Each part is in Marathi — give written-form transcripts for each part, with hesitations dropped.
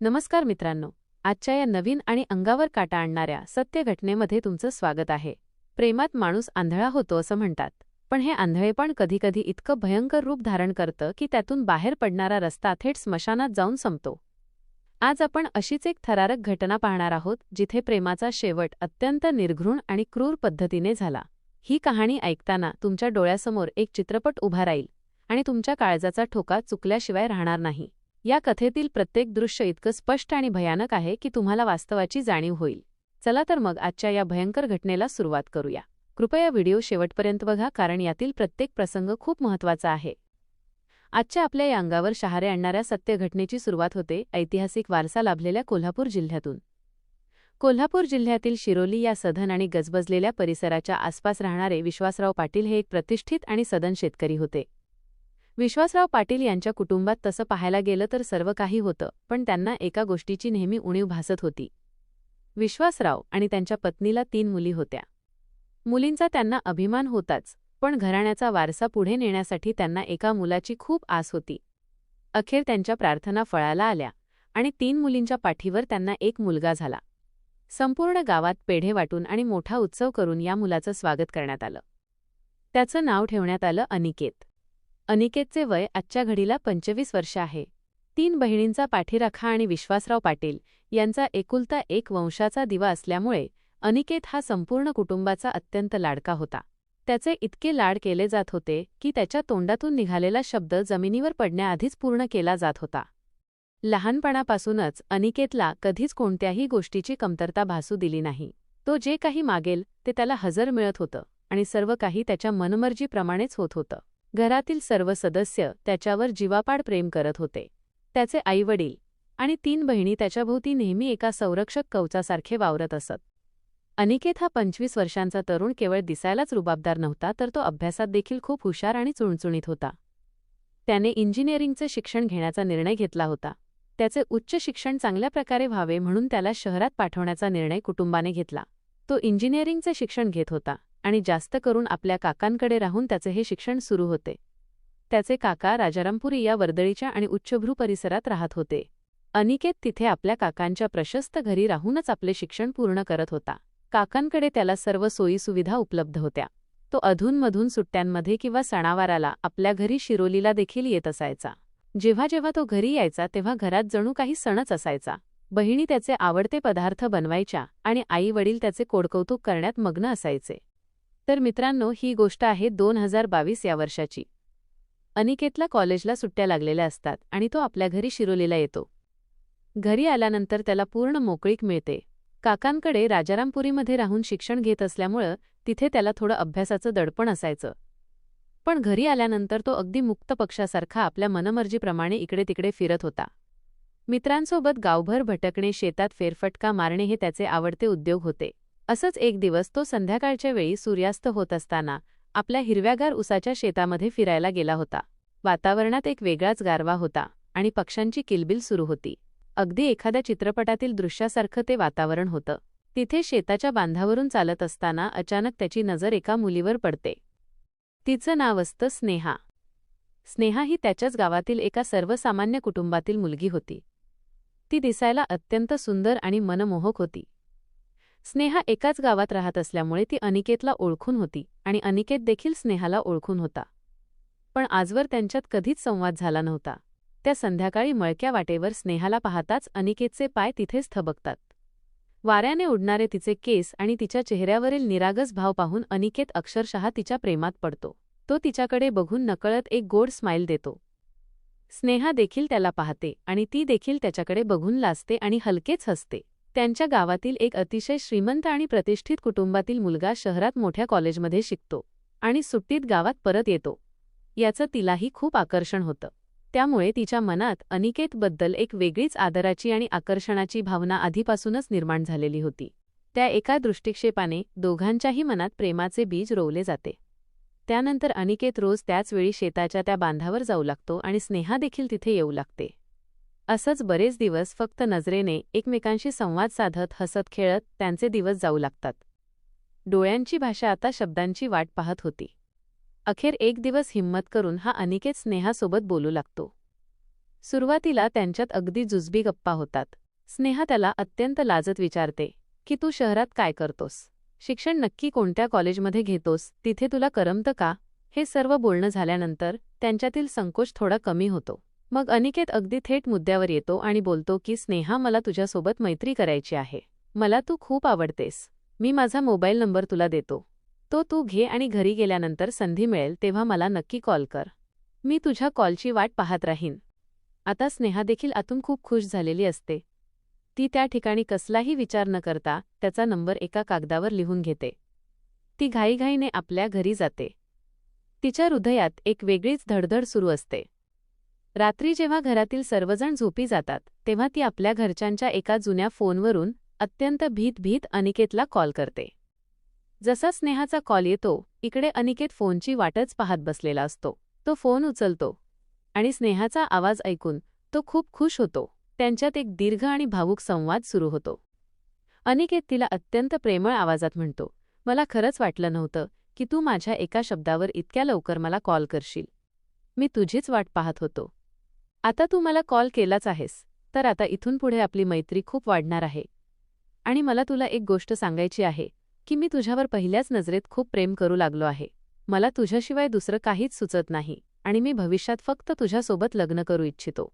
नमस्कार मित्रांनो, आजच्या या नवीन आणि अंगावर काटा आणणाऱ्या सत्य घटनेमध्ये तुमचं स्वागत आहे. प्रेमात माणूस आंधळा होतो असं म्हणतात, पण हे आंधळेपण कधीकधी इतकं भयंकर रूप धारण करतं की त्यातून बाहेर पडणारा रस्ता थेट स्मशानात जाऊन संपतो. आज आपण अशीच एक थरारक घटना पाहणार आहोत जिथे प्रेमाचा शेवट अत्यंत निर्घृण आणि क्रूर पद्धतीने झाला. ही कहाणी ऐकताना तुमच्या डोळ्यासमोर एक चित्रपट उभा राहील आणि तुमच्या काळजाचा ठोका चुकल्याशिवाय राहणार नाही. या कथेतील प्रत्येक दृश्य इतकं स्पष्ट आणि भयानक आहे की तुम्हाला वास्तवाची जाणीव होईल. चला तर मग आजच्या या भयंकर घटनेला सुरुवात करूया. कृपया व्हिडिओ शेवटपर्यंत बघा, कारण यातील प्रत्येक प्रसंग खूप महत्त्वाचा आहे. आजच्या आपल्या या अंगावर शहारे आणणाऱ्या सत्य घटनेची सुरुवात होते ऐतिहासिक वारसा लाभलेल्या कोल्हापूर जिल्ह्यातून. कोल्हापूर जिल्ह्यातील शिरोली या सधन आणि गजबजलेल्या परिसराच्या आसपास राहणारे विश्वासराव पाटील हे एक प्रतिष्ठित आणि सधन शेतकरी होते. विश्वासराव पाटील यांच्या कुटुंबात तसं पाहायला गेलं तर सर्व काही होतं, पण त्यांना एका गोष्टीची नेहमी उणीव भासत होती. विश्वासराव आणि त्यांच्या पत्नीला 3 मुली होत्या. मुलींचा त्यांना अभिमान होताच, पण घराण्याचा वारसा पुढे नेण्यासाठी त्यांना एका मुलाची खूप आस होती. अखेर त्यांच्या प्रार्थना फळाला आल्या आणि 3 मुलींच्या पाठीवर त्यांना एक मुलगा झाला. संपूर्ण गावात पेढे वाटून आणि मोठा उत्सव करून या मुलाचं स्वागत करण्यात आलं. त्याचं नाव ठेवण्यात आलं अनिकेत. अनिकेतचे वय आजच्या घडीला 25 वर्ष आहे. 3 बहिणींचा पाठीराखा आणि विश्वासराव पाटील यांचा एकुलता एक वंशाचा दिवा असल्यामुळे अनिकेत हा संपूर्ण कुटुंबाचा अत्यंत लाडका होता. त्याचे इतके लाड केले जात होते की त्याच्या तोंडातून निघालेला शब्द जमिनीवर पडण्याआधीच पूर्ण केला जात होता. लहानपणापासूनच अनिकेतला कधीच कोणत्याही गोष्टीची कमतरता भासू दिली नाही. तो जे काही मागेल ते त्याला हजर मिळत होतं आणि सर्व काही त्याच्या मनमर्जीप्रमाणेच होत होतं. घरातील सर्व सदस्य त्याच्यावर जीवापाड प्रेम करत होते. त्याचे आईवडील आणि 3 बहिणी त्याच्याभोवती नेहमी एका संरक्षक कवचासारखे वावरत असत. अनिकेत हा 25 वर्षांचा तरुण केवळ दिसायलाच रुबाबदार नव्हता, तर तो अभ्यासात देखील खूप हुशार आणि चुणचुणीत होता. त्याने इंजिनिअरिंगचे शिक्षण घेण्याचा निर्णय घेतला होता. त्याचे उच्च शिक्षण चांगल्या प्रकारे व्हावे म्हणून त्याला शहरात पाठवण्याचा निर्णय कुटुंबाने घेतला. तो इंजिनिअरिंगचे शिक्षण घेत होता आणि जास्त करून आपल्या काकांकडे राहून त्याचे हे शिक्षण सुरू होते. त्याचे काका राजारामपुरी या वर्दळीच्या आणि उच्चभ्रू परिसरात राहत होते. अनिकेत तिथे आपल्या काकांच्या प्रशस्त घरी राहूनच आपले शिक्षण पूर्ण करत होता. काकांकडे त्याला सर्व सोयीसुविधा उपलब्ध होत्या. तो अधूनमधून सुट्ट्यांमध्ये किंवा सणावाराला आपल्या घरी शिरोलीला देखील येत असायचा. जेव्हा जेव्हा तो घरी यायचा तेव्हा घरात जणू काही सणच असायचा. बहिणी त्याचे आवडते पदार्थ बनवायच्या आणि आई वडील त्याचे कोडकौतुक करण्यात मग्न असायचे. तर मित्रांनो, ही गोष्ट आहे 2022 या वर्षाची. अनिकेतला कॉलेजला सुट्ट्या लागलेल्या असतात आणि तो आपल्या घरी शिरोलीला येतो. घरी आल्यानंतर त्याला पूर्ण मोकळीक मिळते. काकांकडे राजारामपुरीमध्ये राहून शिक्षण घेत असल्यामुळं तिथे त्याला थोडं अभ्यासाचं दडपण असायचं. पण घरी आल्यानंतर तो अगदी मुक्त पक्षासारखा आपल्या मनमर्जीप्रमाणे इकडे तिकडे फिरत होता. मित्रांसोबत गावभर भटकणे, शेतात फेरफटका मारणे हे त्याचे आवडते उद्योग होते. असंच एक दिवस तो संध्याकाळच्या वेळी सूर्यास्त होत असताना आपल्या हिरव्यागार उसाच्या शेतामध्ये फिरायला गेला होता. वातावरणात एक वेगळाच गारवा होता आणि पक्ष्यांची किलबिल सुरू होती. अगदी एखाद्या चित्रपटातील दृश्यासारखं ते वातावरण होतं. तिथे शेताच्या बांधावरून चालत असताना अचानक त्याची नजर एका मुलीवर पडते. तिचं नाव असतं स्नेहा. स्नेहा ही त्याच्याच गावातील एका सर्वसामान्य कुटुंबातील मुलगी होती. ती दिसायला अत्यंत सुंदर आणि मनमोहक होती. स्नेहा एकाच गावात राहत असल्यामुळे ती अनिकेतला ओळखून होती आणि अनिकेत देखील स्नेहाला ओळखून होता. पण आजवर त्यांच्यात कधीच संवाद झाला नव्हता. त्या संध्याकाळी मळक्या वाटेवर स्नेहाला पाहताच अनिकेतचे पाय तिथेच थबकतात. वाऱ्याने उडणारे तिचे केस आणि तिच्या चेहऱ्यावरील निरागस भाव पाहून अनिकेत अक्षरशः तिच्या प्रेमात पडतो. तो तिच्याकडे बघून नकळत एक गोड स्माईल देतो. स्नेहा देखील त्याला पाहते आणि ती देखील त्याच्याकडे बघून लाजते आणि हलकेच हसते. त्यांच्या गावातील एक अतिशय श्रीमंत आणि प्रतिष्ठित कुटुंबातील मुलगा शहरात मोठ्या कॉलेजमध्ये शिकतो आणि सुट्टीत गावात परत येतो. याचं तिलाही खूप आकर्षण होतं. त्यामुळे तिच्या मनात अनिकेतबद्दल एक वेगळीच आदराची आणि आकर्षणाची भावना आधीपासूनच निर्माण झालेली होती. त्या एका दृष्टिक्षेपाने दोघांच्याही मनात प्रेमाचे बीज रोवले जाते. त्यानंतर अनिकेत रोज त्याच वेळी शेताच्या त्या बांधावर जाऊ लागतो आणि स्नेहा देखील तिथे येऊ लागते. असंच बरेच दिवस फक्त नजरेने एकमेकांशी संवाद साधत हसत खेळत त्यांचे दिवस जाऊ लागतात. डोळ्यांची भाषा आता शब्दांची वाट पाहत होती. अखेर एक दिवस हिम्मत करून हा अनिकेत स्नेहासोबत बोलू लागतो. सुरुवातीला त्यांच्यात अगदी जुजबी गप्पा होतात. स्नेहा त्याला अत्यंत लाजत विचारते की तू शहरात काय करतोस, शिक्षण नक्की कोणत्या कॉलेजमध्ये घेतोस, तिथे तुला करमतं का. हे सर्व बोलणं झाल्यानंतर त्यांच्यातील संकोच थोडा कमी होतो. मग अनिकेत अगदी थेट मुद्द्यावर येतो आणि बोलतो की स्नेहा, मला तुझ्यासोबत मैत्री करायची आहे. मला तू खूप आवडतेस. मी माझा मोबाईल नंबर तुला देतो. तो तू घे आणि घरी गेल्यानंतर संधी मिळेल तेव्हा मला नक्की कॉल कर. मी तुझ्या कॉलची वाट पाहत राहीन. आता स्नेहा देखील आतून खूप खुश झालेली असते. ती त्या ठिकाणी कसलाही विचार न करता त्याचा नंबर एका कागदावर लिहून घेते. ती घाईघाईने आपल्या घरी जाते. तिच्या हृदयात एक वेगळीच धडधड सुरू असते. रात्री जेव्हा घरातील सर्वजण झोपी जातात तेव्हा ती आपल्या घरच्यांच्या एका जुन्या फोनवरून अत्यंत भीत अनिकेतला कॉल करते. जसा स्नेहाचा कॉल येतो, इकडे अनिकेत फोनची वाटच पाहत बसलेला असतो. तो फोन उचलतो आणि स्नेहाचा आवाज ऐकून तो खूप खुश होतो. त्यांच्यात एक दीर्घ आणि भावूक संवाद सुरू होतो. अनिकेत तिला अत्यंत प्रेमळ आवाजात म्हणतो, मला खरंच वाटलं नव्हतं की तू माझ्या एका शब्दावर इतक्या लवकर मला कॉल करशील. मी तुझीच वाट पाहत होतो. आता तू मला कॉल केलाच आहेस, तर आता इथून पुढे आपली मैत्री खूप वाढणार आहे. आणि मला तुला एक गोष्ट सांगायची आहे की मी तुझ्यावर पहिल्याच नजरेत खूप प्रेम करू लागलो आहे. मला तुझ्याशिवाय दुसरं काहीच सुचत नाही आणि मी भविष्यात फक्त तुझ्यासोबत लग्न करू इच्छितो.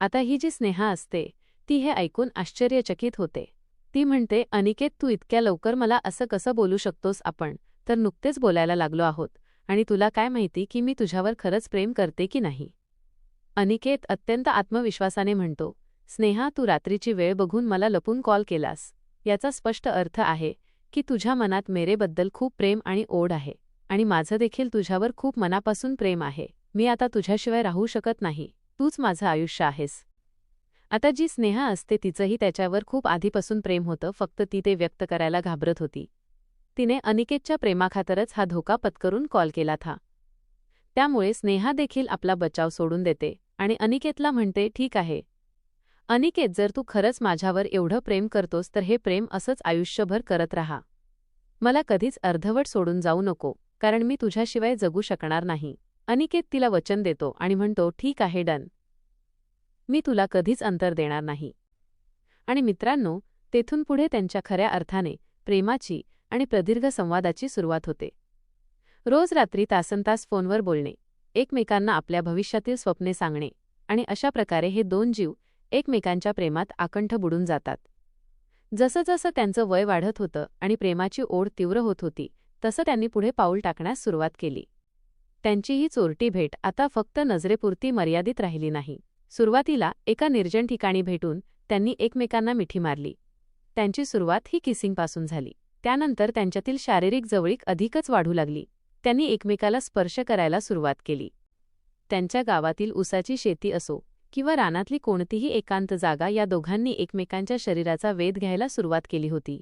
आता ही जी स्नेहा असते ती हे ऐकून आश्चर्यचकित होते. ती म्हणते, अनिकेत, तू इतक्या लवकर मला असं कसं बोलू शकतोस? आपण तर नुकतेच बोलायला लागलो आहोत आणि तुला काय माहिती की मी तुझ्यावर खरंच प्रेम करते की नाही. अनिकेत अत्यंत आत्मविश्वासाने म्हणतो, स्नेहा, तू रात्रीची वेळ बघून मला लपून कॉल केलास. याचा स्पष्ट अर्थ आहे की तुझ्या मनात मेरेबद्दल खूप प्रेम आणि ओढ आहे आणि माझं देखील तुझ्यावर खूप मनापासून प्रेम आहे. मी आता तुझ्याशिवाय राहू शकत नाही. तूच माझं आयुष्य आहेस. आता जी स्नेहा असते तिचंही त्याच्यावर खूप आधीपासून प्रेम होतं, फक्त ती ते व्यक्त करायला घाबरत होती. तिने अनिकेतच्या प्रेमाखातरच हा धोका पत्करून कॉल केला था. त्यामुळे स्नेहा देखील आपला बचाव सोडून देते आणि अनिकेतला म्हणते, ठीक आहे अनिकेत, जर तू खरंच माझ्यावर एवढं प्रेम करतोस तर हे प्रेम असंच आयुष्यभर करत राहा. मला कधीच अर्धवट सोडून जाऊ नको, कारण मी तुझ्याशिवाय जगू शकणार नाही. अनिकेत तिला वचन देतो आणि म्हणतो, ठीक आहे, डन. मी तुला कधीच अंतर देणार नाही. आणि मित्रांनो, तेथून पुढे त्यांच्या खऱ्या अर्थाने प्रेमाची आणि प्रदीर्घ संवादाची सुरुवात होते. रोज रात्री तासनतास फोनवर बोलणे, एकमेकांना आपल्या भविष्यातील स्वप्ने सांगणे आणि अशा प्रकारे हे दोन जीव एकमेकांच्या प्रेमात आकंठ बुडून जातात. जसं त्यांचं वय वाढत होतं आणि प्रेमाची ओढ तीव्र होत होती, तसं त्यांनी पुढे पाऊल टाकण्यास सुरुवात केली. त्यांची ही चोरटी भेट आता फक्त नजरेपुरती मर्यादित राहिली नाही. सुरुवातीला एका निर्जन ठिकाणी भेटून त्यांनी एकमेकांना मिठी मारली. त्यांची सुरुवात ही किसिंगपासून झाली. त्यानंतर त्यांच्यातील शारीरिक जवळीक अधिकच वाढू लागली. त्यांनी एकमेकाला स्पर्श करायला सुरुवात केली. त्यांच्या गावातील ऊसाची शेती असो किंवा रानातली कोणतीही एकांत जागा, या दोघांनी एकमेकांच्या शरीराचा वेध घ्यायला सुरुवात केली होती.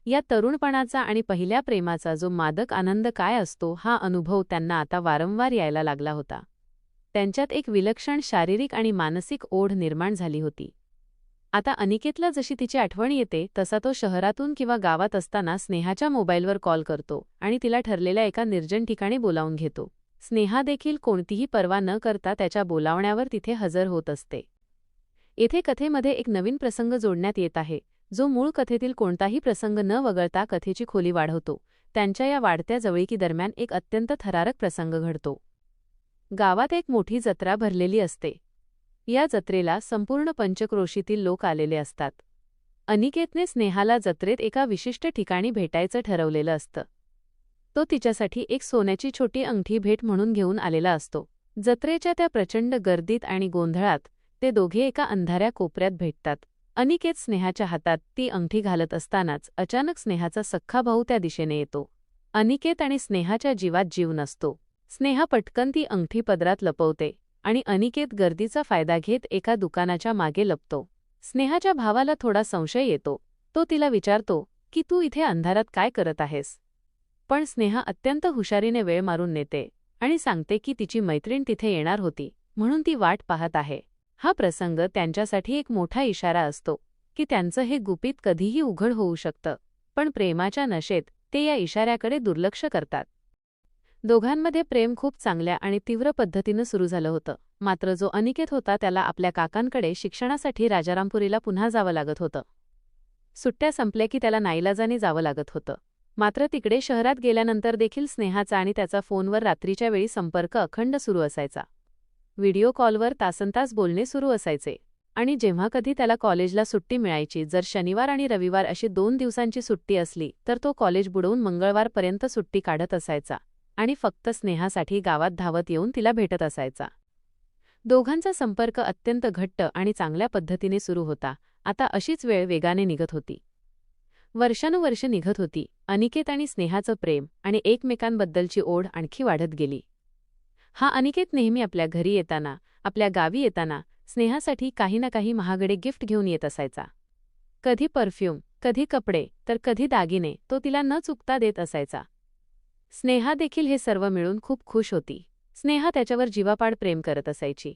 या तरुणपणाचा आणि पहिल्या प्रेमाचा जो मादक आनंद काय असतो, हा अनुभव त्यांना आता वारंवार यायला लागला होता. त्यांच्यात एक विलक्षण शारीरिक आणि मानसिक ओढ निर्माण झाली होती. आता अनिकेतला जशी तिची आठवण येते तसा तो शहरातून किंवा गावात असताना स्नेहाच्या मोबाईलवर कॉल करतो आणि तिला ठरलेल्या एका निर्जन ठिकाणी बोलावून घेतो. स्नेहा देखील कोणतीही पर्वा न करता त्याच्या बोलावण्यावर तिथे हजर होत असते. येथे कथेमध्ये एक नवीन प्रसंग जोडण्यात येत आहे, जो मूळ कथेतील कोणताही प्रसंग न वगळता कथेची खोली वाढवतो. त्यांच्या या वाढत्या जवळीकीदरम्यान एक अत्यंत थरारक प्रसंग घडतो. गावात एक मोठी जत्रा भरलेली असते. या जत्रेला संपूर्ण पंचक्रोशीतील लोक आलेले असतात. अनिकेतने स्नेहाला जत्रेत एका विशिष्ट ठिकाणी भेटायचं ठरवलेलं असतं. तो तिच्यासाठी एक सोन्याची छोटी अंगठी भेट म्हणून घेऊन आलेला असतो. जत्रेच्या त्या प्रचंड गर्दीत आणि गोंधळात ते दोघे एका अंधाऱ्या कोपऱ्यात भेटतात. अनिकेत स्नेहाच्या हातात ती अंगठी घालत असतानाच अचानक स्नेहाचा सख्खा भाऊ त्या दिशेने येतो. अनिकेत आणि स्नेहाच्या जीवात जीव नसतो. स्नेहा पटकन ती अंगठी पदरात लपवते आणि अनिकेत गर्दीचा फायदा घेत एका दुकानाच्या मागे लपतो. स्नेहाच्या भावाला थोडा संशय येतो. तो तिला विचारतो की तू इथे अंधारात काय करत आहेस? पण स्नेहा अत्यंत हुशारीने वेळ मारून नेते आणि सांगते की तिची मैत्रीण तिथे येणार होती, म्हणून ती वाट पाहत आहे. हा प्रसंग त्यांच्यासाठी एक मोठा इशारा असतो की त्यांचं हे गुपित कधीही उघड होऊ शकतं, पण प्रेमाच्या नशेत ते या इशाऱ्याकडे दुर्लक्ष करतात. दोघांमध्ये प्रेम खूप चांगल्या आणि तीव्र पद्धतीनं सुरू झालं होतं. मात्र जो अनिकेत होता त्याला आपल्या काकांकडे शिक्षणासाठी राजारामपुरीला पुन्हा जावं लागत होतं. सुट्ट्या संपल्या की त्याला नाईलाजाने जावं लागत होतं. मात्र तिकडे शहरात गेल्यानंतर देखील स्नेहाचा आणि त्याचा फोनवर रात्रीच्या वेळी संपर्क अखंड सुरू असायचा. व्हिडिओ कॉलवर तासनतास बोलणे सुरू असायचे. आणि जेव्हा कधी त्याला कॉलेजला सुट्टी मिळायची, जर शनिवार आणि रविवार अशी 2 दिवसांची सुट्टी असली तर तो कॉलेज बुडवून मंगळवारपर्यंत सुट्टी काढत असायचा आणि फक्त स्नेहासाठी गावात धावत येऊन तिला भेटत असायचा. दोघांचा संपर्क अत्यंत घट्ट आणि चांगल्या पद्धतीने सुरू होता. आता अशीच वेळ वेगाने निघत होती. वर्षानुवर्ष निघत होती. अनिकेत आणि स्नेहाचं प्रेम आणि एकमेकांबद्दलची ओढ आणखी वाढत गेली. हा अनिकेत नेहमी आपल्या घरी येताना, आपल्या गावी येताना स्नेहासाठी काही ना काही महागडे गिफ्ट घेऊन येत असायचा. कधी परफ्यूम, कधी कपडे, तर कधी दागिने तो तिला न चुकता देत असायचा. स्नेहा देखील हे सर्व मिळून खूप खुश होती. स्नेहा त्याच्यावर जीवापाड प्रेम करत असायची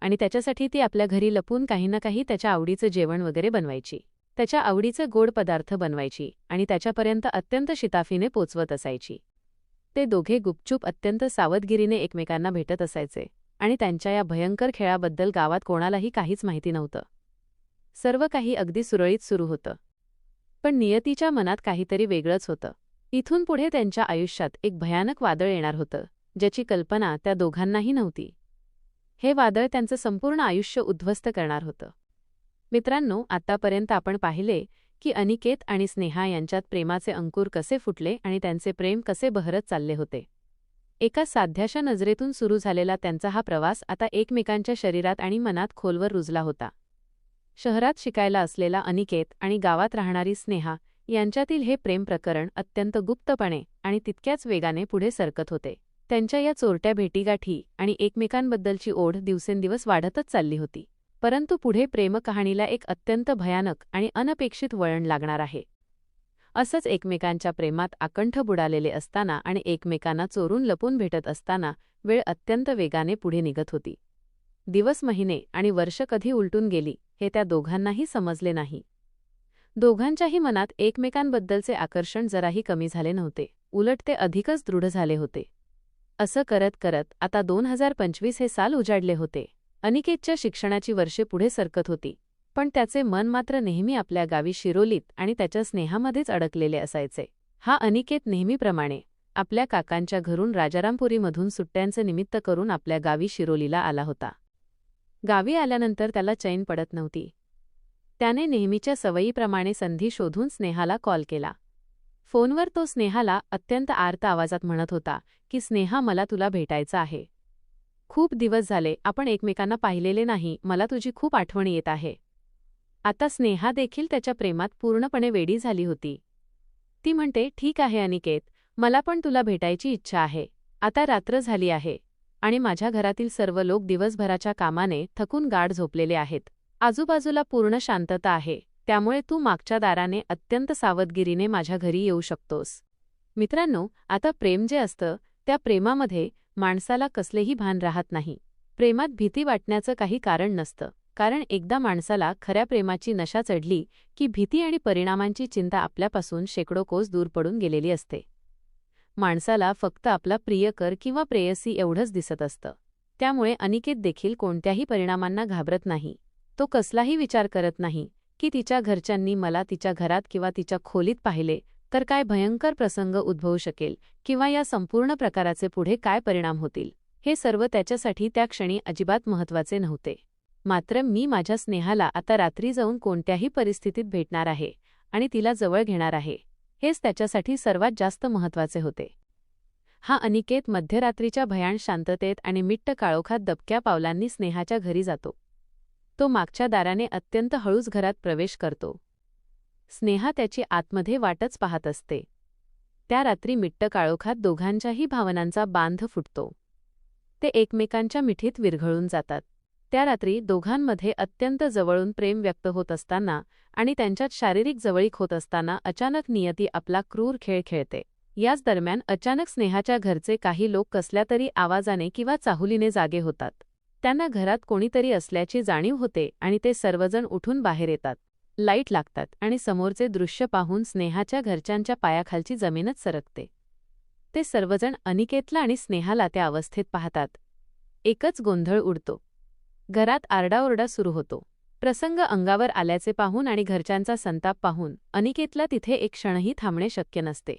आणि त्याच्यासाठी ती आपल्या घरी लपून काही ना काही त्याच्या आवडीचं जेवण वगैरे बनवायची. त्याच्या आवडीचे गोड पदार्थ बनवायची आणि त्याच्यापर्यंत अत्यंत शिताफीने पोचवत असायची. ते दोघे गुपचूप अत्यंत सावधगिरीने एकमेकांना भेटत असायचे आणि त्यांच्या या भयंकर खेळाबद्दल गावात कोणालाही काहीच माहिती नव्हतं. सर्व काही अगदी सुरळीत सुरू होतं. पण नियतीच्या मनात काहीतरी वेगळंच होतं. इथून पुढे त्यांच्या आयुष्यात एक भयानक वादळ येणार होतं, ज्याची कल्पना त्या दोघांनाही नव्हती. हे वादळ त्यांचं संपूर्ण आयुष्य उद्ध्वस्त करणार होतं. मित्रांनो, आतापर्यंत आपण पाहिले की अनिकेत आणि स्नेहा यांच्यात प्रेमाचे अंकुर कसे फुटले आणि त्यांचे प्रेम कसे बहरत चालले होते. एका साध्याशा नजरेतून सुरू झालेला त्यांचा हा प्रवास आता एकमेकांच्या शरीरात आणि मनात खोलवर रुजला होता. शहरात शिकायला असलेला अनिकेत आणि गावात राहणारी स्नेहा यांच्यातील हे प्रेम प्रकरण अत्यंत गुप्तपणे आणि तितक्याच वेगाने पुढे सरकत होते. त्यांच्या या चोरट्या भेटीगाठी आणि एकमेकांबद्दलची ओढ दिवसेंदिवस वाढतच चालली होती. परंतु पुढे प्रेमकहाणीला एक अत्यंत भयानक आणि अनपेक्षित वळण लागणार आहे. असंच एकमेकांच्या प्रेमात आकंठ बुडालेले असताना आणि एकमेकांना चोरून लपून भेटत असताना वेळ अत्यंत वेगाने पुढे निघत होती. दिवस, महिने आणि वर्ष कधी उलटून गेली हे त्या दोघांनाही समजले नाही. दोघांच्याही मनात एकमेकांबद्दलचे आकर्षण जराही कमी झाले नव्हते, उलट ते अधिकच दृढ झाले होते. असं करत करत आता 2025 हे साल उजाडले होते. अनिकेतच्या शिक्षणाची वर्षे पुढे सरकत होती, पण त्याचे मन मात्र नेहमी आपल्या गावी शिरोलीत आणि त्याच्या स्नेहामध्येच अडकलेले असायचे. हा अनिकेत नेहमीप्रमाणे आपल्या काकांच्या घरून राजारामपुरीमधून सुट्ट्यांचे निमित्त करून आपल्या गावी शिरोलीला आला होता. गावी आल्यानंतर त्याला चैन पडत नव्हती. त्याने नेहमीच्या सवयीप्रमाणे संधी शोधून स्नेहाला कॉल केला. फोनवर तो स्नेहाला अत्यंत आर्त आवाजात म्हणत होता की स्नेहा, मला तुला भेटायचं आहे. खूप दिवस झाले आपण एकमेकांना पाहिलेले नाही, मला तुझी खूप आठवण येत आहे. आता स्नेहा देखील त्याच्या प्रेमात पूर्णपणे वेडी झाली होती. ती म्हणते, ठीक आहे अनिकेत, मला पण तुला भेटायची इच्छा आहे. आता रात्र झाली आहे आणि माझ्या घरातील सर्व लोक दिवसभराच्या कामाने थकून गाढ झोपलेले आहेत. आजूबाजूला पूर्ण शांतता आहे, त्यामुळे तू मागच्या दाराने अत्यंत सावधगिरीने माझ्या घरी येऊ शकतोस. मित्रांनो, आता प्रेम जे असतं त्या प्रेमामध्ये माणसाला कसलेही भान राहत नाही. प्रेमात भीती वाटण्याचं काही कारण नसतं, कारण एकदा माणसाला खऱ्या प्रेमाची नशा चढली की भीती आणि परिणामांची चिंता आपल्यापासून शेकडो कोस दूर पडून गेलेली असते. माणसाला फक्त आपला प्रियकर किंवा प्रेयसी एवढंच दिसत असतं. त्यामुळे अनिकेत देखील कोणत्याही परिणामांना घाबरत नाही. तो कसलाही विचार करत नाही की तिच्या घरच्यांनी मला तिच्या घरात किंवा तिच्या खोलीत पाहिले तर काय भयंकर प्रसंग उद्भवू शकेल किंवा या संपूर्ण प्रकाराचे पुढे काय परिणाम होतील. हे सर्व त्याच्यासाठी त्या क्षणी अजिबात महत्त्वाचे नव्हते. मात्र मी माझ्या स्नेहाला आता रात्री जाऊन कोणत्याही परिस्थितीत भेटणार आहे आणि तिला जवळ घेणार आहे, हेच त्याच्यासाठी सर्वात जास्त महत्त्वाचे होते. हा अनिकेत मध्यरात्रीच्या भयाण शांततेत आणि मिट्ट काळोखात दबक्या पावलांनी स्नेहाच्या घरी जातो. तो मागच्या दाराने अत्यंत हळूच घरात प्रवेश करतो. स्नेहा त्याची आतमध्ये वाटच पाहत असते. त्या रात्री मिट्ट काळोखात दोघांच्याही भावनांचा बांध फुटतो. ते एकमेकांच्या मिठीत विरघळून जातात. त्या रात्री दोघांमध्ये अत्यंत जवळून प्रेम व्यक्त होत असताना आणि त्यांच्यात शारीरिक जवळीक होत असताना अचानक नियती आपला क्रूर खेळ खेळते. याच दरम्यान अचानक स्नेहाच्या घरचे काही लोक कसल्या तरी आवाजाने किंवा चाहुलीने जागे होतात. त्यांना घरात कोणीतरी असल्याची जाणीव होते आणि ते सर्वजण उठून बाहेर येतात. लाईट लागतात आणि समोरचे दृश्य पाहून स्नेहाच्या घरच्यांच्या पायाखालची जमीनच सरकते. ते सर्वजण अनिकेतला आणि स्नेहाला त्या अवस्थेत पाहतात. एकच गोंधळ उडतो. घरात आरडाओरडा सुरू होतो. प्रसंग अंगावर आल्याचे पाहून आणि घरच्यांचा संताप पाहून अनिकेतला तिथे एक क्षणही थांबणे शक्य नसते.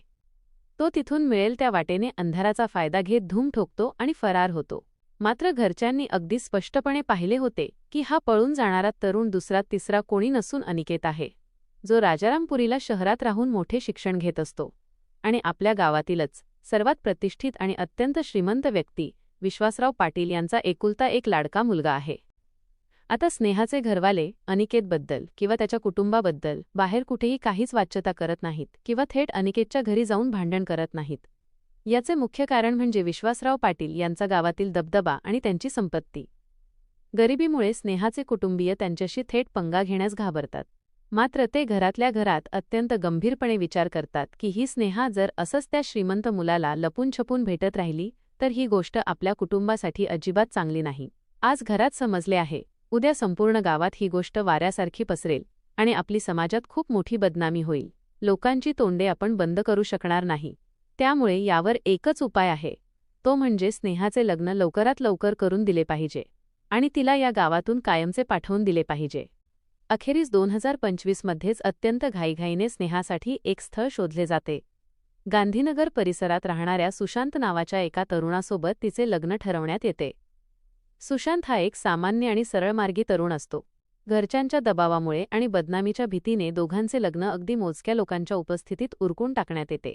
तो तिथून मिळेल त्या वाटेने अंधाराचा फायदा घेत धूम ठोकतो आणि फरार होतो. मात्र घरच्यांनी अगदी स्पष्टपणे पाहिले होते की हा पळून जाणारा तरुण दुसरा तिसरा कोणी नसून अनिकेत आहे, जो राजारामपुरीला शहरात राहून मोठे शिक्षण घेत असतो आणि आपल्या गावातीलच सर्वात प्रतिष्ठित आणि अत्यंत श्रीमंत व्यक्ती विश्वासराव पाटील यांचा एकुलता एक लाडका मुलगा आहे. आता स्नेहाचे घरवाले अनिकेतबद्दल किंवा त्याच्या कुटुंबाबद्दल बाहेर कुठेही काहीच वाच्यता करत नाहीत किंवा थेट अनिकेतच्या घरी जाऊन भांडण करत नाहीत. याचे मुख्य कारण म्हणजे विश्वासराव पाटील यांचा गावातील दबदबा आणि त्यांची संपत्ती. गरिबीमुळे स्नेहाचे कुटुंबीय त्यांच्याशी थेट पंगा घेण्यास घाबरतात. मात्र ते घरातल्या घरात अत्यंत गंभीरपणे विचार करतात की ही स्नेहा जर असंच त्या श्रीमंत मुलाला लपून छपून भेटत राहिली तर ही गोष्ट आपल्या कुटुंबासाठी अजिबात चांगली नाही. आज घरात समजले आहे, उद्या संपूर्ण गावात ही गोष्ट वाऱ्यासारखी पसरेल आणि आपली समाजात खूप मोठी बदनामी होईल. लोकांची तोंडे आपण बंद करू शकणार नाही. त्यामुळे यावर एकच उपाय आहे, तो म्हणजे स्नेहाचे लग्न लवकरात लवकर करून दिले पाहिजे आणि तिला या गावातून कायमचे पाठवून दिले पाहिजे. अखेरीस 2025 मध्येच अत्यंत घाईघाईने स्नेहासाठी एक स्थळ शोधले जाते. गांधीनगर परिसरात राहणाऱ्या सुशांत नावाच्या एका तरुणासोबत तिचे लग्न ठरवण्यात येते. सुशांत हा एक सामान्य आणि सरळमार्गी तरुण असतो. घरच्यांच्या दबावामुळे आणि बदनामीच्या भीतीने दोघांचे लग्न अगदी मोजक्या लोकांच्या उपस्थितीत उरकून टाकण्यात येते.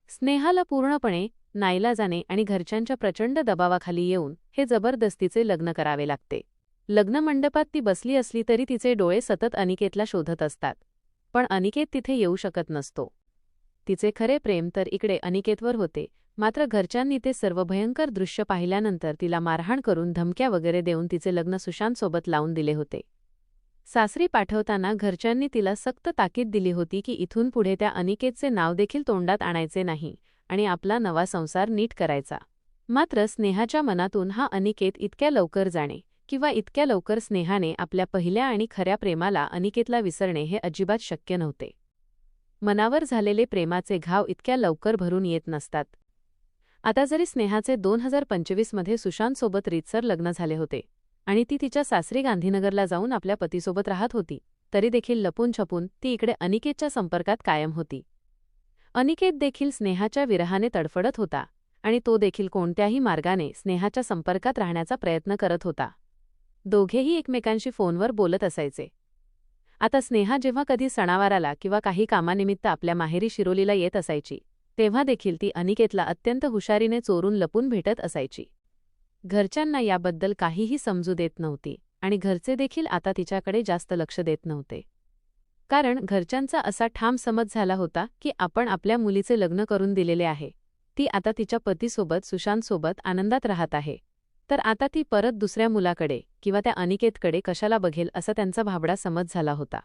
स्नेहाला पूर्णपणे नाईलाजाने आणि घरच्यांच्या प्रचंड दबावाखाली येऊन हे जबरदस्तीचे लग्न करावे लागते. लग्नमंडपात ती बसली असली तरी तिचे डोळे सतत अनिकेतला शोधत असतात, पण अनिकेत तिथे येऊ शकत नसतो. तिचे खरे प्रेम तर इकडे अनिकेतवर होते. मात्र घरच्यांनी ते सर्व भयंकर दृश्य पाहिल्यानंतर तिला मारहाण करून धमक्या वगैरे देऊन तिचे लग्न सुशांतसोबत लावून दिले होते. सासरी पाठवताना घरच्यांनी तिला सक्त ताकीद दिली होती की इथून पुढे त्या अनिकेतचे नाव देखील तोंडात आणायचे नाही आणि आपला नवा संसार नीट करायचा. मात्र स्नेहाच्या मनातून हा अनिकेत इतक्या लवकर जाणे किंवा इतक्या लवकर स्नेहाने आपल्या पहिल्या आणि खऱ्या प्रेमाला अनिकेतला विसरणे हे अजिबात शक्य नव्हते. मनावर झालेले प्रेमाचे घाव इतक्या लवकर भरून येत नसतात. आता जरी स्नेहाचे 2025 मध्ये सुशांतसोबत रीतसर लग्न झाले होते आणि ती तिच्या सासरी गांधीनगरला जाऊन आपल्या पतीसोबत राहत होती, तरी देखील लपून छपून ती इकडे अनिकेतच्या संपर्कात कायम होती. अनिकेत देखील स्नेहाच्या विरहाने तडफडत होता आणि तो देखील कोणत्याही मार्गाने स्नेहाच्या संपर्कात राहण्याचा प्रयत्न करत होता. दोघेही एकमेकांशी फोनवर बोलत असायचे. आता स्नेहा जेव्हा कधी सणावाराला किंवा काही कामानिमित्त आपल्या माहेरी शिरोलीला येत असायची, तेव्हा देखील ती अनिकेतला अत्यंत हुशारीने चोरून लपून भेटत असायची. घरच्यांना याबद्दल काहीही समजू देत नव्हती आणि घरचे देखील आता तिच्याकडे जास्त लक्ष देत नव्हते. कारण घरच्यांचा असा ठाम समज झाला होता की आपण आपल्या मुलीचे लग्न करून दिलेले आहे. ती आता तिच्या पतीसोबत सुशांतसोबत आनंदात राहत आहे. तर आता ती परत दुसऱ्या मुलाकडे किंवा त्या अनिकेतकडे कशाला बघेल असा त्यांचा भाबडा समज झाला होता.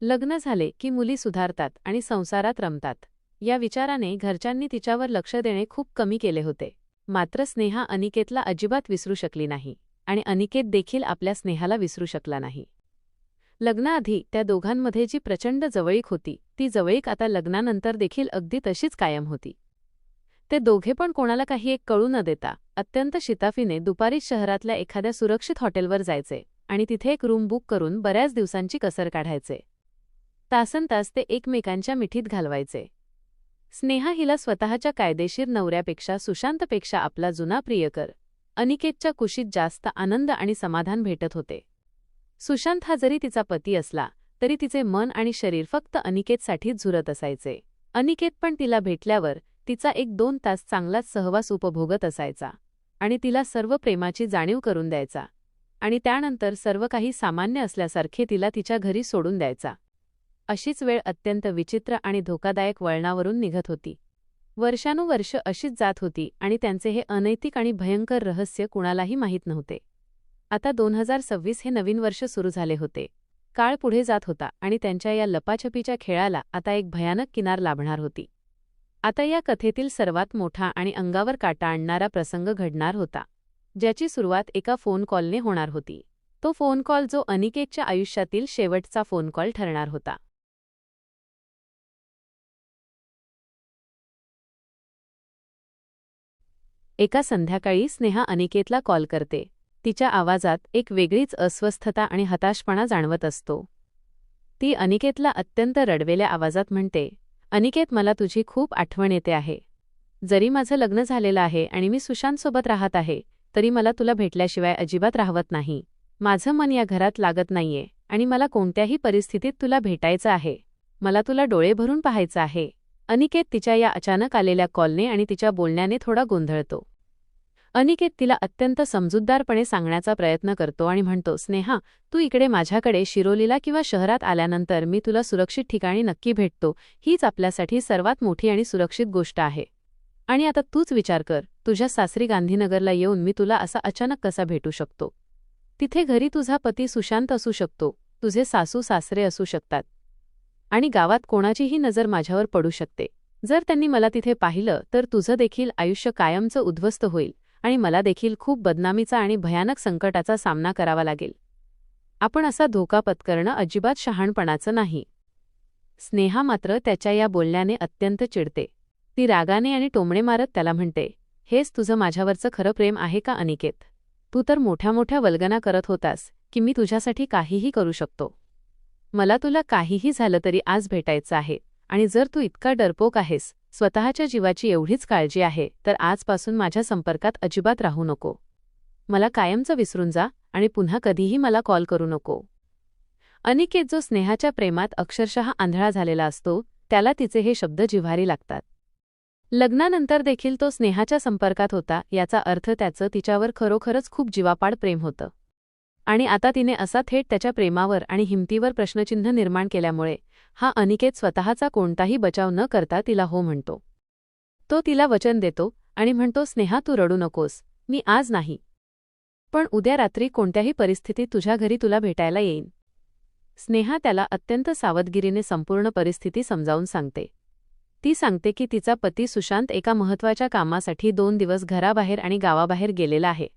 लग्न झाले की मुली सुधारतात आणि संसारात रमतात या विचाराने घरच्यांनी तिच्यावर लक्ष देणे खूप कमी केले होते. मात्र स्नेहा अनिकेतला अजिबात विसरू शकली नाही आणि अनिकेत देखील आपल्या स्नेहाला विसरू शकला नाही. लग्नाआधी त्या दोघांमध्ये जी प्रचंड जवळीक होती ती जवळीक आता लग्नानंतर देखील अगदी तशीच कायम होती. ते दोघे पण कोणाला काही एक कळू न देता अत्यंत शिताफीने दुपारीच शहरातल्या एखाद्या सुरक्षित हॉटेलवर जायचे आणि तिथे एक रूम बुक करून बऱ्याच दिवसांची कसर काढायचे. तासनतास ते एकमेकांच्या मिठीत घालवायचे. स्नेहा हिला स्वतःच्या कायदेशीर नवऱ्यापेक्षा सुशांतपेक्षा आपला जुना प्रियकर अनिकेतच्या कुशीत जास्त आनंद आणि समाधान भेटत होते. सुशांत हा जरी तिचा पती असला तरी तिचे मन आणि शरीर फक्त अनिकेतसाठीच झुरत असायचे. अनिकेत पण तिला भेटल्यावर तिचा 1-2 तास चांगलाच सहवास उपभोगत असायचा आणि तिला सर्व प्रेमाची जाणीव करून द्यायचा आणि त्यानंतर सर्व काही सामान्य असल्यासारखे तिला तिच्या घरी सोडून द्यायचा. अशीच वेळ अत्यंत विचित्र आणि धोकादायक वळणावरून निघत होती. वर्षानुवर्ष अशीच जात होती आणि त्यांचे हे अनैतिक आणि भयंकर रहस्य कुणालाही माहीत नव्हते. आता 2026 हे नवीन वर्ष सुरू झाले होते. काळ पुढे जात होता आणि त्यांच्या या लपाछपीच्या खेळाला आता एक भयानक किनार लाभणार होती. आता या कथेतील सर्वात मोठा आणि अंगावर काटा आणणारा प्रसंग घडणार होता, ज्याची सुरुवात एका फोन कॉलने होणार होती. तो फोन कॉल जो अनिकेतच्या आयुष्यातील शेवटचा फोन कॉल ठरणार होता. एका संध्याकाळी स्नेहा अनिकेतला कॉल करते. तिच्या आवाजात एक वेगळीच अस्वस्थता आणि हताशपणा जाणवत असतो. ती अनिकेतला अत्यंत रडवेल्या आवाजात म्हणते, अनिकेत, मला तुझी खूप आठवण येते आहे. जरी माझं लग्न झालेलं आहे आणि मी सुशांतसोबत राहत आहे, तरी मला तुला भेटल्याशिवाय अजिबात राहवत नाही. माझं मन या घरात लागत नाहीये आणि मला कोणत्याही परिस्थितीत तुला भेटायचं आहे. मला तुला डोळे भरून पाहायचं आहे. अनिकेत तिच्या या अचानक आलेल्या कॉलने आणि तिच्या बोलण्याने थोडा गोंधळतो. अनिकेत तिला अत्यंत समजूतदारपणे सांगण्याचा प्रयत्न करतो आणि म्हणतो, स्नेहा, तू इकडे माझ्याकडे शिरोलीला किंवा शहरात आल्यानंतर मी तुला सुरक्षित ठिकाणी नक्की भेटतो. हीच आपल्यासाठी सर्वात मोठी आणि सुरक्षित गोष्ट आहे. आणि आता तूच विचार कर, तुझ्या सासरी गांधीनगरला येऊन मी तुला असा अचानक कसा भेटू शकतो? तिथे घरी तुझा पती सुशांत असू शकतो, तुझे सासू सासरे असू शकतात आणि गावात कोणाचीही नजर माझ्यावर पडू शकते. जर त्यांनी मला तिथे पाहिलं तर तुझं देखील आयुष्य कायमचं उद्ध्वस्त होईल आणि मला देखील खूप बदनामीचा आणि भयानक संकटाचा सामना करावा लागेल. आपण असा धोका पत्करणं अजिबात शहाणपणाचं नाही. स्नेहा मात्र त्याच्या या बोलण्याने अत्यंत चिडते. ती रागाने आणि टोमणे मारत त्याला म्हणते, हेच तुझं माझ्यावरचं खरं प्रेम आहे का अनिकेत? तू तर मोठ्या मोठ्या वल्गना करत होतास की मी तुझ्यासाठी काहीही करू शकतो. मला तुला काहीही झालं तरी आज भेटायचं आहे आणि जर तू इतका डरपोक आहेस, स्वतःच्या जीवाची एवढीच काळजी आहे, तर आजपासून माझ्या संपर्कात अजिबात राहू नको. मला कायमचं विसरून जा आणि पुन्हा कधीही मला कॉल करू नको. अनिकेत, जो स्नेहाच्या प्रेमात अक्षरशः आंधळा झालेला असतो, त्याला तिचे हे शब्द जिव्हारी लागतात. लग्नानंतर देखील तो स्नेहाच्या संपर्कात होता, याचा अर्थ त्याचं तिच्यावर खरोखरच खूप जीवापाड प्रेम होतं. आणि आता तिने असा थेट त्याच्या प्रेमावर आणि हिमतीवर प्रश्नचिन्ह निर्माण केल्यामुळे हा अनिकेत स्वतःचा कोणताही बचाव न करता तिला हो म्हणतो. तो तिला वचन देतो आणि म्हणतो, स्नेहा, तू रडू नकोस. मी आज नाही, पण उद्या रात्री कोणत्याही परिस्थितीत तुझ्या घरी तुला भेटायला येईन. स्नेहा त्याला अत्यंत सावधगिरीने संपूर्ण परिस्थिती समजावून सांगते. ती सांगते की तिचा पती सुशांत एका महत्त्वाच्या कामासाठी 2 दिवस घराबाहेर आणि गावाबाहेर गेलेला आहे.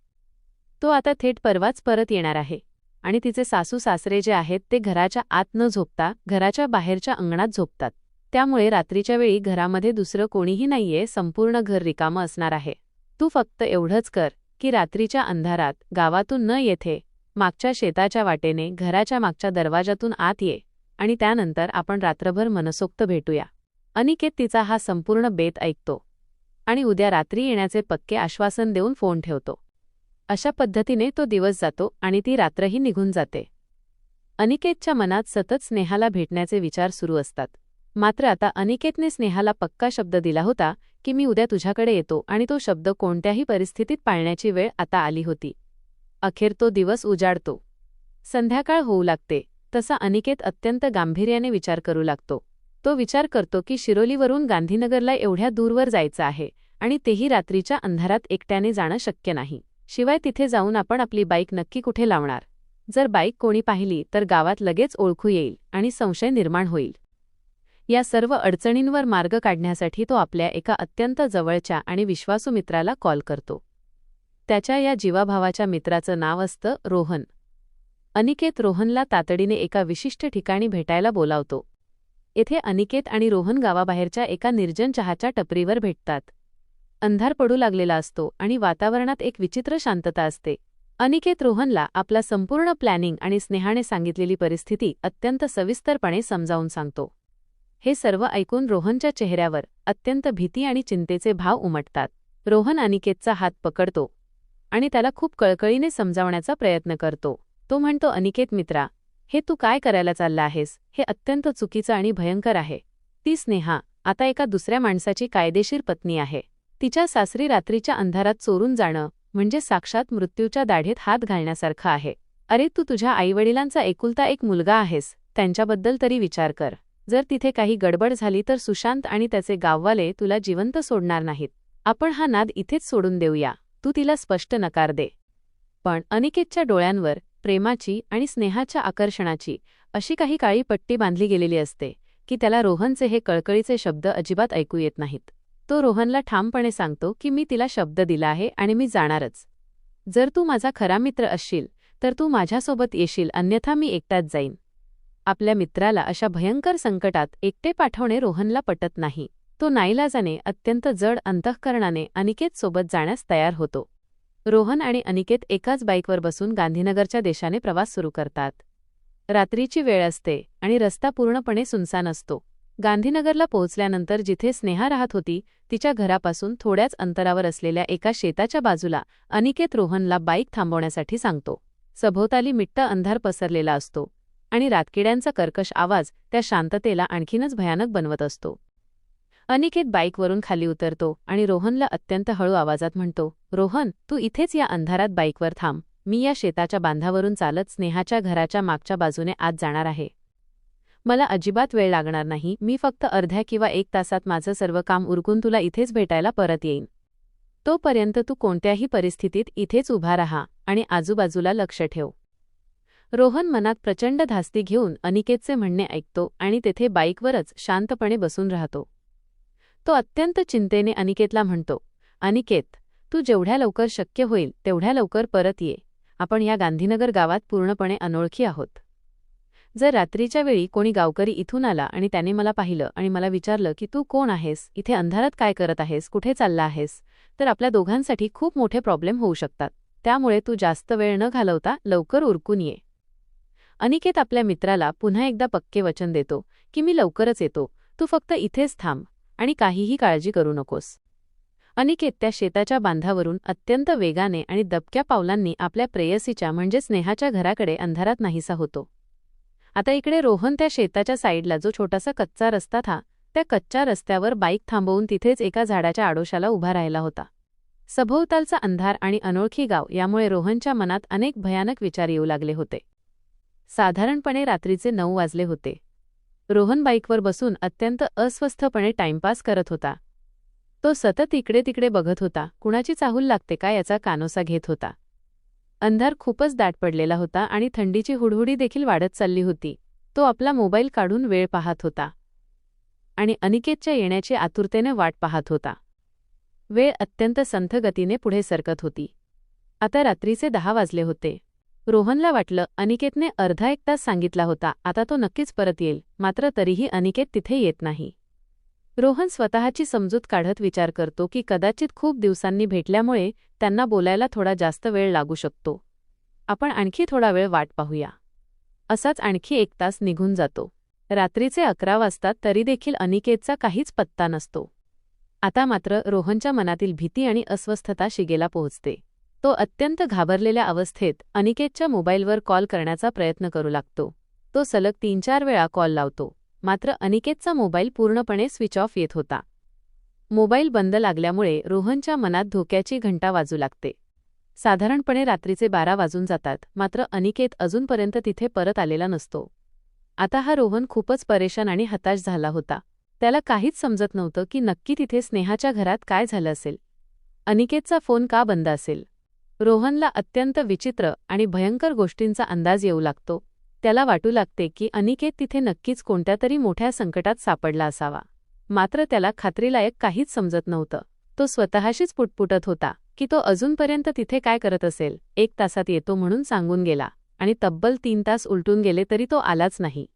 तो आता थेट परवाच परत येणार आहे आणि तिचे सासू सासरे जे आहेत ते घराच्या आत न झोपता घराच्या बाहेरच्या अंगणात झोपतात. त्यामुळे रात्रीच्या वेळी घरामध्ये दुसरं कोणीही नाहीये, संपूर्ण घर रिकामं असणार आहे. तू फक्त एवढंच कर की रात्रीच्या अंधारात गावातून न येथे मागच्या शेताच्या वाटेने घराच्या मागच्या दरवाजातून आत ये आणि त्यानंतर आपण रात्रभर मनसोक्त भेटूया. अनिकेत तिचा हा संपूर्ण बेत ऐकतो आणि उद्या रात्री येण्याचे पक्के आश्वासन देऊन फोन ठेवतो. अशा पद्धतीने तो दिवस जातो आणि ती रात्रही निघून जाते. अनिकेतच्या मनात सतत स्नेहाला भेटण्याचे विचार सुरू असतात. मात्र आता अनिकेतने स्नेहाला पक्का शब्द दिला होता की मी उद्या तुझ्याकडे येतो आणि तो शब्द कोणत्याही परिस्थितीत पाळण्याची वेळ आता आली होती. अखेर तो दिवस उजाडतो. संध्याकाळ होऊ लागते तसा अनिकेत अत्यंत गांभीर्याने विचार करू लागतो. तो विचार करतो की शिरोलीवरून गांधीनगरला एवढ्या दूरवर जायचं आहे आणि तेही रात्रीच्या अंधारात एकट्याने जाणं शक्य नाही. शिवाय तिथे जाऊन आपण आपली बाईक नक्की कुठे लावणार? जर बाईक कोणी पाहिली तर गावात लगेच ओळखू येईल आणि संशय निर्माण होईल. या सर्व अडचणींवर मार्ग काढण्यासाठी तो आपल्या एका अत्यंत जवळच्या आणि विश्वासू मित्राला कॉल करतो. त्याच्या या जीवाभावाच्या मित्राचं नाव असतं रोहन. अनिकेत रोहनला तातडीने एका विशिष्ट ठिकाणी भेटायला बोलावतो. येथे अनिकेत आणि रोहन गावाबाहेरच्या एका निर्जन चहाच्या टपरीवर भेटतात. अंधार पडू लागलेला असतो आणि वातावरणात एक विचित्र शांतता असते. अनिकेत रोहनला आपला संपूर्ण प्लॅनिंग आणि स्नेहाने सांगितलेली परिस्थिती अत्यंत सविस्तरपणे समजावून सांगतो. हे सर्व ऐकून रोहनच्या चेहऱ्यावर अत्यंत भीती आणि चिंतेचे भाव उमटतात. रोहन अनिकेतचा हात पकडतो आणि त्याला खूप कळकळीने समजावण्याचा प्रयत्न करतो. तो म्हणतो, अनिकेत मित्रा, हे तू काय करायला चालला आहेस? हे अत्यंत चुकीचं आणि भयंकर आहे. ती स्नेहा आता एका दुसऱ्या माणसाची कायदेशीर पत्नी आहे. तिच्या सासरी रात्रीच्या अंधारात चोरून जाणं म्हणजे साक्षात मृत्यूच्या दाढेत हात घालण्यासारखं आहे. अरे, तू तुझ्या आईवडिलांचा एकुलता एक मुलगा आहेस, त्यांच्याबद्दल तरी विचार कर. जर तिथे काही गडबड झाली तर सुशांत आणि त्याचे गाववाले तुला जिवंत सोडणार नाहीत. आपण हा नाद इथेच सोडून देऊया. तू तिला स्पष्ट नकार दे. पण अनिकेतच्या डोळ्यांवर प्रेमाची आणि स्नेहाच्या आकर्षणाची अशी काही काळी पट्टी बांधली गेलेली असते की त्याला रोहनचे हे कळकळीचे शब्द अजिबात ऐकू येत नाहीत. तो रोहनला ठामपणे सांगतो की मी तिला शब्द दिला आहे आणि मी जाणारच. जर तू माझा खरा मित्र असशील तर तू माझ्यासोबत येशील, अन्यथा मी एकटाच जाईन. आपल्या मित्राला अशा भयंकर संकटात एकटे पाठवणे रोहनला पटत नाही. तो नाईलाजाने अत्यंत जड अंतःकरणाने अनिकेतसोबत जाण्यास तयार होतो. रोहन आणि अनिकेत एकाच बाईकवर बसून गांधीनगरच्या दिशेने प्रवास सुरू करतात. रात्रीची वेळ असते आणि रस्ता पूर्णपणे सुनसान असतो. गांधीनगरला पोहोचल्यानंतर जिथे स्नेहा राहत होती तिच्या घरापासून थोड्याच अंतरावर असलेल्या एका शेताच्या बाजूला अनिकेत रोहनला बाईक थांबवण्यासाठी सांगतो. सभोवताली मिट्ट अंधार पसरलेला असतो आणि रातकिड्यांचा कर्कश आवाज त्या शांततेला आणखीनच भयानक बनवत असतो. अनिकेत बाईकवरून खाली उतरतो आणि रोहनला अत्यंत हळू आवाजात म्हणतो, रोहन, तू इथेच या अंधारात बाईकवर थांब. मी या शेताच्या बांधावरून चालत स्नेहाच्या घराच्या मागच्या बाजूने आत जाणार आहे. मला अजिबात वेळ लागणार नाही. मी फक्त अर्ध्या किंवा 1 तासात माझं सर्व काम उरकून तुला इथेच भेटायला परत येईन. तोपर्यंत तू कोणत्याही परिस्थितीत इथेच उभा राहा आणि आजूबाजूला लक्ष ठेव. रोहन मनात प्रचंड धास्ती घेऊन अनिकेतचे म्हणणे ऐकतो आणि तेथे बाईकवरच शांतपणे बसून राहतो. तो अत्यंत चिंतेने अनिकेतला म्हणतो, अनिकेत, तू जेवढ्या लवकर शक्य होईल तेवढ्या लवकर परत ये. आपण या गांधीनगर गावात पूर्णपणे अनोळखी आहोत. जर रात्रीच्या वेळी कोणी गावकरी इथून आला आणि त्याने मला पाहिलं आणि मला विचारलं की तू कोण आहेस, इथे अंधारात काय करत आहेस, कुठे चालला आहेस, तर आपल्या दोघांसाठी खूप मोठे प्रॉब्लेम होऊ शकतात. त्यामुळे तू जास्त वेळ न घालवता लवकर उरकून ये. अनिकेत आपल्या मित्राला पुन्हा एकदा पक्के वचन देतो की मी लवकरच येतो. तू फक्त इथेच थांब आणि काहीही काळजी करू नकोस. अनिकेत त्या शेताच्या बांधावरून अत्यंत वेगाने आणि दबक्या पावलांनी आपल्या प्रेयसीच्या म्हणजे स्नेहाच्या घराकडे अंधारात नाहीसा होतो. आता इकडे रोहन त्या शेताच्या साईडला जो छोटासा कच्चा रस्ता था त्या कच्च्या रस्त्यावर बाईक थांबवून तिथेच एका झाडाच्या आडोशाला उभा राहिला होता. सभोवतालचा अंधार आणि अनोळखी गाव यामुळे रोहनच्या मनात अनेक भयानक विचार येऊ लागले होते. साधारणपणे रात्रीचे 9 वाजले होते. रोहन बाईकवर बसून अत्यंत अस्वस्थपणे टाइमपास करत होता. तो सतत इकडे तिकडे बघत होता. कुणाची चाहूल लागते का याचा कानोसा घेत होता. अंधार खूपच दाट पडलेला होता आणि थंडीची हुडहुडी देखील वाढत चालली होती. तो आपला मोबाईल काढून वेळ पाहत होता आणि अनिकेतच्या येण्याची आतुरतेने वाट पाहत होता. वेळ अत्यंत संथ गतीने पुढे सरकत होती. आता रात्रीचे 10 वाजले होते. रोहनला वाटलं अनिकेतने अर्धा 1 तास सांगितला होता, आता तो नक्कीच परत येईल. मात्र तरीही अनिकेत तिथे येत नाही. रोहन स्वतःची समजूत काढत विचार करतो की कदाचित खूप दिवसांनी भेटल्यामुळे त्यांना बोलायला थोडा जास्त वेळ लागू शकतो. आपण आणखी थोडा वेळ वाट पाहूया. असाच आणखी 1 तास निघून जातो. रात्रीचे 11 वाजतात तरी देखील अनिकेतचा काहीच पत्ता नसतो. आता मात्र रोहनच्या मनातील भीती आणि अस्वस्थता शिगेला पोहोचते. तो अत्यंत घाबरलेल्या अवस्थेत अनिकेतच्या मोबाईलवर कॉल करण्याचा प्रयत्न करू लागतो. तो सलग 3-4 वेळा कॉल लावतो. मात्र अनिकेतचा मोबाईल पूर्णपणे स्विच ऑफ येत होता. मोबाईल बंद लागल्यामुळे रोहनच्या मनात धोक्याची घंटा वाजू लागते. साधारणपणे रात्रीचे 12 वाजून जातात. मात्र अनिकेत अजूनपर्यंत तिथे परत आलेला नसतो. आता हा रोहन खूपच परेशान आणि हताश झाला होता. त्याला काहीच समजत नव्हतं की नक्की तिथे स्नेहाच्या घरात काय झालं असेल. अनिकेतचा फोन का बंद असेल. रोहनला अत्यंत विचित्र आणि भयंकर गोष्टींचा अंदाज येऊ लागतो. त्याला वाटू लागते की अनिकेत तिथे नक्कीच कोणत्यातरी मोठ्या संकटात सापडला असावा. मात्र त्याला खात्रीलायक काहीच समजत नव्हतं. तो स्वतःशीच पुटपुटत होता की तो अजूनपर्यंत तिथे काय करत असेल. 1 तासात येतो म्हणून सांगून गेला आणि तब्बल 3 तास उलटून गेले तरी तो आलाच नाही.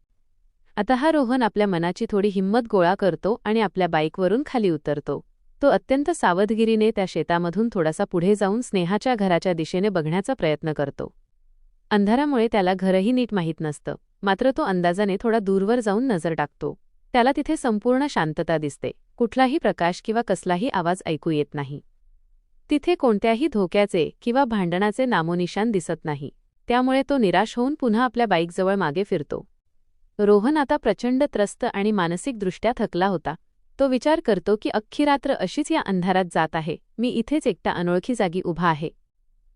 आता हा रोहन आपल्या मनाची थोडी हिंमत गोळा करतो आणि आपल्या बाईकवरून खाली उतरतो. तो अत्यंत सावधगिरीने त्या शेतामधून थोडासा पुढे जाऊन स्नेहाच्या घराच्या दिशेने बघण्याचा प्रयत्न करतो. अंधारामुळे त्याला घरही नीट माहीत नसतं. मात्र तो अंदाजाने थोडा दूरवर जाऊन नजर टाकतो. त्याला तिथे संपूर्ण शांतता दिसते. कुठलाही प्रकाश किंवा कसलाही आवाज ऐकू येत नाही. तिथे कोणत्याही धोक्याचे किंवा भांडणाचे नामोनिशाण दिसत नाही. त्यामुळे तो निराश होऊन पुन्हा आपल्या बाईकजवळ मागे फिरतो. रोहन आता प्रचंड त्रस्त आणि मानसिकदृष्ट्या थकला होता. तो विचार करतो की अख्खी रात्र अशीच या अंधारात जात आहे. मी इथेच एकटा अनोळखी जागी उभा आहे.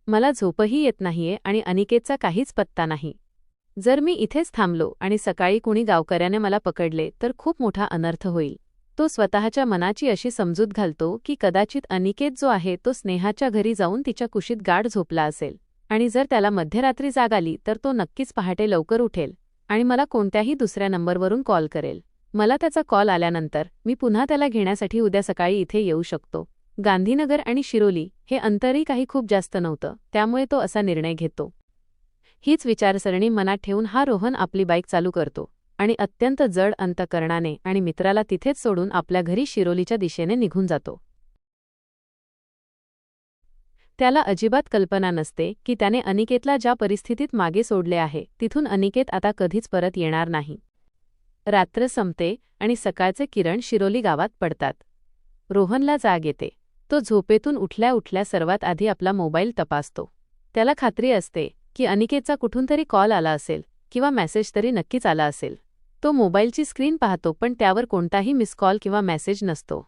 मला झोपही येत नाहीये आणि अनिकेतचा काहीच पत्ता नाही. जर मी इथेच थांबलो आणि सकाळी कुणी गावकऱ्याने मला पकडले तर खूप मोठा अनर्थ होईल. तो स्वतःच्या मनाची अशी समजूत घालतो की कदाचित अनिकेत जो आहे तो स्नेहाच्या घरी जाऊन तिच्या कुशीत गाढ झोपला असेल आणि जर त्याला मध्यरात्री जाग आली तर तो नक्कीच पहाटे लवकर उठेल आणि मला कोणत्याही दुसऱ्या नंबरवरून कॉल करेल. मला त्याचा कॉल आल्यानंतर मी पुन्हा त्याला घेण्यासाठी उद्या सकाळी इथे येऊ शकतो. गांधीनगर आणि शिरोली हे अंतरही काही खूप जास्त नव्हतं. त्यामुळे तो असा निर्णय घेतो. हीच विचारसरणी मनात ठेवून हा रोहन आपली बाईक चालू करतो आणि अत्यंत जड अंतकरणाने आणि मित्राला तिथेच सोडून आपल्या घरी शिरोलीच्या दिशेने निघून जातो. त्याला अजिबात कल्पना नसते की त्याने अनिकेतला ज्या परिस्थितीत मागे सोडले आहे तिथून अनिकेत आता कधीच परत येणार नाही. रात्र संपते आणि सकाळचे किरण शिरोली गावात पडतात. रोहनला जाग येते. तो झोपेतून उठल्या उठल्या सर्वात आधी आपला मोबाईल तपासतो. त्याला खात्री असते की अनिकेतचा कुठून तरी कॉल आला असेल किंवा मेसेज तरी नक्कीच आला असेल. तो मोबाईलची स्क्रीन पाहतो पण त्यावर कोणताही मिस कॉल किंवा मेसेज नसतो.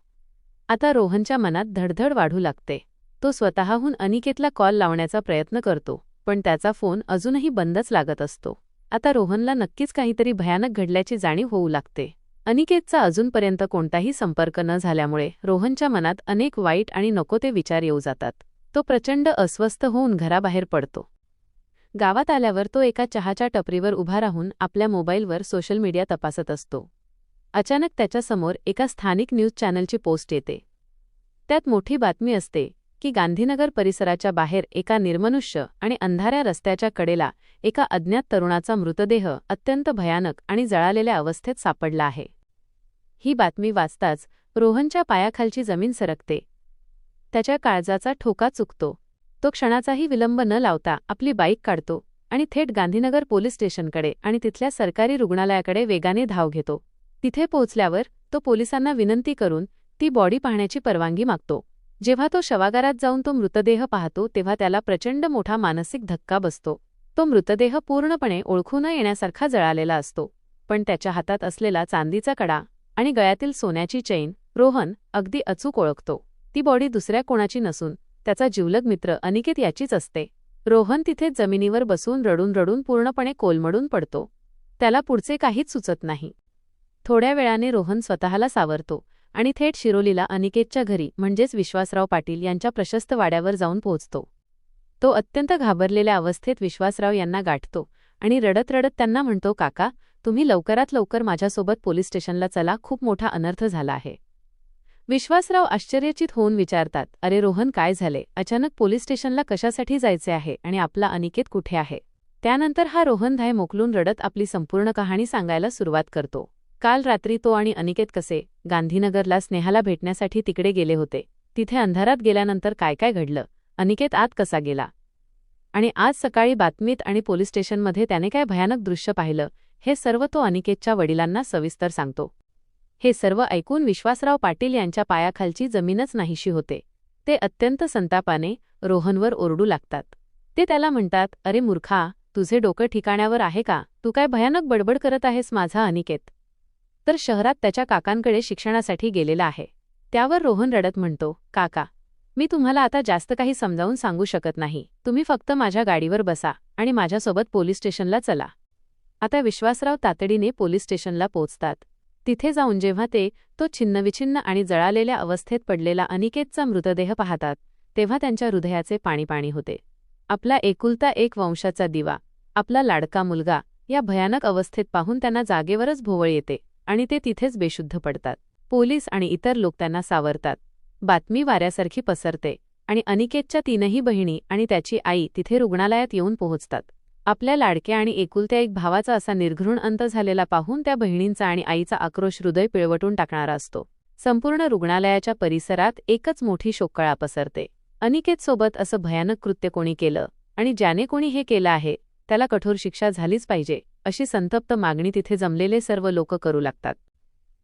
आता रोहनच्या मनात धडधड वाढू लागते. तो स्वतःहून अनिकेतला कॉल लावण्याचा प्रयत्न करतो पण त्याचा फोन अजूनही बंदच लागत असतो. आता रोहनला नक्कीच काहीतरी भयानक घडल्याची जाणीव होऊ लागते. अनिकेतचा अजूनपर्यंत कोणताही संपर्क न झाल्यामुळे रोहनच्या मनात अनेक वाईट आणि नको ते विचार येऊ जातात. तो प्रचंड अस्वस्थ होऊन घराबाहेर पडतो. गावात आल्यावर तो एका चहाच्या टपरीवर उभा राहून आपल्या मोबाईलवर सोशल मीडिया तपासत असतो. अचानक त्याच्यासमोर एका स्थानिक न्यूज चॅनलची पोस्ट येते. त्यात मोठी बातमी असते की गांधीनगर परिसराच्या बाहेर एका निर्मनुष्य आणि अंधाऱ्या रस्त्याच्या कडेला एका अज्ञात तरुणाचा मृतदेह अत्यंत भयानक आणि जळालेल्या अवस्थेत सापडला आहे. ही बातमी वाचताच रोहनच्या पायाखालची जमीन सरकते. त्याच्या काळजाचा ठोका चुकतो. तो क्षणाचाही विलंब न लावता आपली बाईक काढतो आणि थेट गांधीनगर पोलीस स्टेशनकडे आणि तिथल्या सरकारी रुग्णालयाकडे वेगाने धाव घेतो. तिथे पोहोचल्यावर तो पोलिसांना विनंती करून ती बॉडी पाहण्याची परवानगी मागतो. जेव्हा तो शवागारात जाऊन तो मृतदेह पाहतो तेव्हा त्याला प्रचंड मोठा मानसिक धक्का बसतो. तो मृतदेह पूर्णपणे ओळखू न येण्यासारखा जळालेला असतो. पण त्याच्या हातात असलेला चांदीचा कडा आणि गळ्यातील सोन्याची चैन रोहन अगदी अचूक ओळखतो. ती बॉडी दुसऱ्या कोणाची नसून त्याचा जिवलग मित्र अनिकेत याचीच असते. रोहन तिथेच जमिनीवर बसून रडून रडून पूर्णपणे कोलमडून पडतो. त्याला पुढचे काहीच सुचत नाही. थोड्या वेळाने रोहन स्वतःला सावरतो आणि थेट शिरोलीला अनिकेतच्या घरी म्हणजेच विश्वासराव पाटील यांच्या प्रशस्त वाड्यावर जाऊन पोहोचतो. तो अत्यंत घाबरलेल्या अवस्थेत विश्वासराव यांना गाठतो आणि रडत रडत त्यांना म्हणतो, काका, तुम्ही लवकरात लवकर माझ्यासोबत पोलीस स्टेशनला चला, खूप मोठा अनर्थ झाला आहे. विश्वासराव आश्चर्यचकित होऊन विचारतात, अरे रोहन, काय झाले? अचानक पोलीस स्टेशनला कशासाठी जायचे आहे आणि आपला अनिकेत कुठे आहे? त्यानंतर हा रोहन धाय मोकलून रडत आपली संपूर्ण कहाणी सांगायला सुरुवात करतो. काल रात्री तो आणि अनिकेत कसे गांधीनगरला स्नेहाला भेटण्यासाठी तिकडे गेले होते. तिथे अंधारात गेल्यानंतर काय काय घडलं, अनिकेत आत कसा गेला आणि आज सकाळी बातमीत आणि पोलीस स्टेशनमध्ये त्याने काय भयानक दृश्य पाहिलं, हे सर्व तो अनिकेतच्या वडिलांना सविस्तर सांगतो. हे सर्व ऐकून विश्वासराव पाटील यांच्या पायाखालची जमीनच नाहीशी होते. ते अत्यंत संतापाने रोहनवर ओरडू लागतात. ते त्याला म्हणतात, अरे मूर्खा, तुझे डोकं ठिकाण्यावर आहे का? तू काय भयानक बडबड करत आहेस? माझा अनिकेत तर शहरात त्याच्या काकांकडे शिक्षणासाठी गेलेला आहे. त्यावर रोहन रडत म्हणतो, काका, मी तुम्हाला आता जास्त काही समजावून सांगू शकत नाही. तुम्ही फक्त माझ्या गाडीवर बसा आणि माझ्यासोबत पोलीस स्टेशनला चला. आता विश्वासराव तातडीने पोलीस स्टेशनला पोहोचतात. तिथे जाऊन जेव्हा तो छिन्नविछिन्न आणि जळालेल्या अवस्थेत पडलेला अनिकेतचा मृतदेह पाहतात तेव्हा त्यांच्या हृदयाचे पाणी पाणी होते. आपला एकुलता एक वंशाचा दिवा, आपला लाडका मुलगा या भयानक अवस्थेत पाहून त्यांना जागेवरच भोवळ येते आणि ते तिथेच बेशुद्ध पडतात. पोलीस आणि इतर लोक त्यांना सावरतात. बातमी वाऱ्यासारखी पसरते आणि अनिकेतच्या तीनही बहिणी आणि त्याची आई तिथे रुग्णालयात येऊन पोहोचतात. आपल्या लाडक्या आणि एकुलत्या एक भावाचा असा निर्घृण अंत झालेला पाहून त्या बहिणींचा आणि आईचा आक्रोश हृदय पिळवटून टाकणारा असतो. संपूर्ण रुग्णालयाच्या परिसरात एकच मोठी शोककळा पसरते. अनिकेतसोबत असं भयानक कृत्य कोणी केलं आणि ज्याने कोणी हे केलं आहे त्याला कठोर शिक्षा झालीच पाहिजे, अशी संतप्त मागणी तिथे जमलेले सर्व लोक करू लागतात.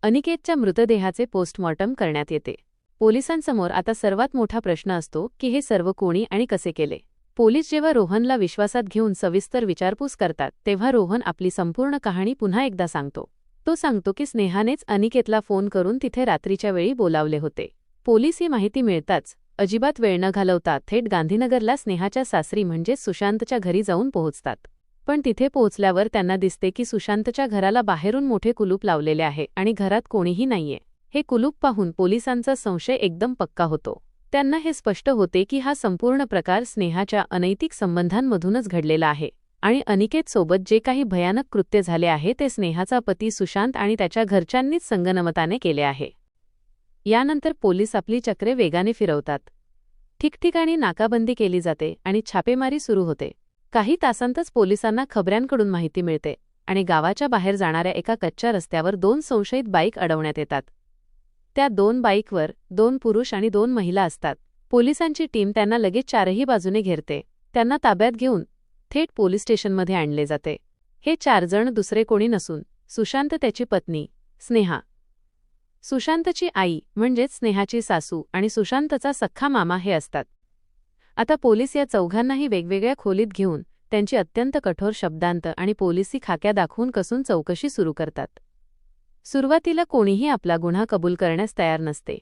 अनिकेतच्या मृतदेहाचे पोस्टमॉर्टम करण्यात येते. पोलिसांसमोर आता सर्वात मोठा प्रश्न असतो की हे सर्व कोणी आणि कसे केले. पोलीस जेव्हा रोहनला विश्वासात घेऊन सविस्तर विचारपूस करतात तेव्हा रोहन आपली संपूर्ण कहाणी पुन्हा एकदा सांगतो. तो सांगतो की स्नेहानेच अनिकेतला फोन करून तिथे रात्रीच्या वेळी बोलावले होते. पोलीस ही माहिती मिळताच अजिबात वेळ न घालवता थेट गांधीनगरला स्नेहाच्या सासरी म्हणजेच सुशांतच्या घरी जाऊन पोहोचतात. पण तिथे पोहोचल्यावर त्यांना दिसते की सुशांतच्या घराला बाहेरून मोठे कुलूप लावलेले आहे आणि घरात कोणीही नाहीये. हे कुलूप पाहून पोलिसांचा संशय एकदम पक्का होतो. त्यांना हे स्पष्ट होते की हा संपूर्ण प्रकार स्नेहाच्या अनैतिक संबंधांमधूनच घडलेला आहे आणि अनिकेतसोबत जे काही भयानक कृत्य झाले आहे ते स्नेहाचा पती सुशांत आणि त्याच्या घरच्यांनीच संगनमताने केले आहे. यानंतर पोलीस आपली चक्रे वेगाने फिरवतात. ठिकठिकाणी नाकाबंदी केली जाते आणि छापेमारी सुरू होते. काही तासांतच पोलिसांना खबऱ्यांकडून माहिती मिळते आणि गावाच्या बाहेर जाणाऱ्या एका कच्च्या रस्त्यावर 2 संशयित बाईक अडवण्यात येतात. त्या 2 बाईकवर 2 पुरुष आणि 2 महिला असतात. पोलिसांची टीम त्यांना लगेच चारही बाजूने घेरते. त्यांना ताब्यात घेऊन थेट पोलीस स्टेशनमध्ये आणले जाते. हे 4 जण दुसरे कोणी नसून सुशांत, त्याची पत्नी स्नेहा, सुशांतची आई म्हणजेच स्नेहाची सासू आणि सुशांतचा सख्खा मामा हे असतात. आता पोलीस या चौघांनाही वेगवेगळ्या खोलीत घेऊन त्यांची अत्यंत कठोर शब्दांत आणि पोलिसी खाक्या दाखवून कसून चौकशी सुरू करतात. सुरुवातीला कोणीही आपला गुन्हा कबूल करण्यास तयार नसते.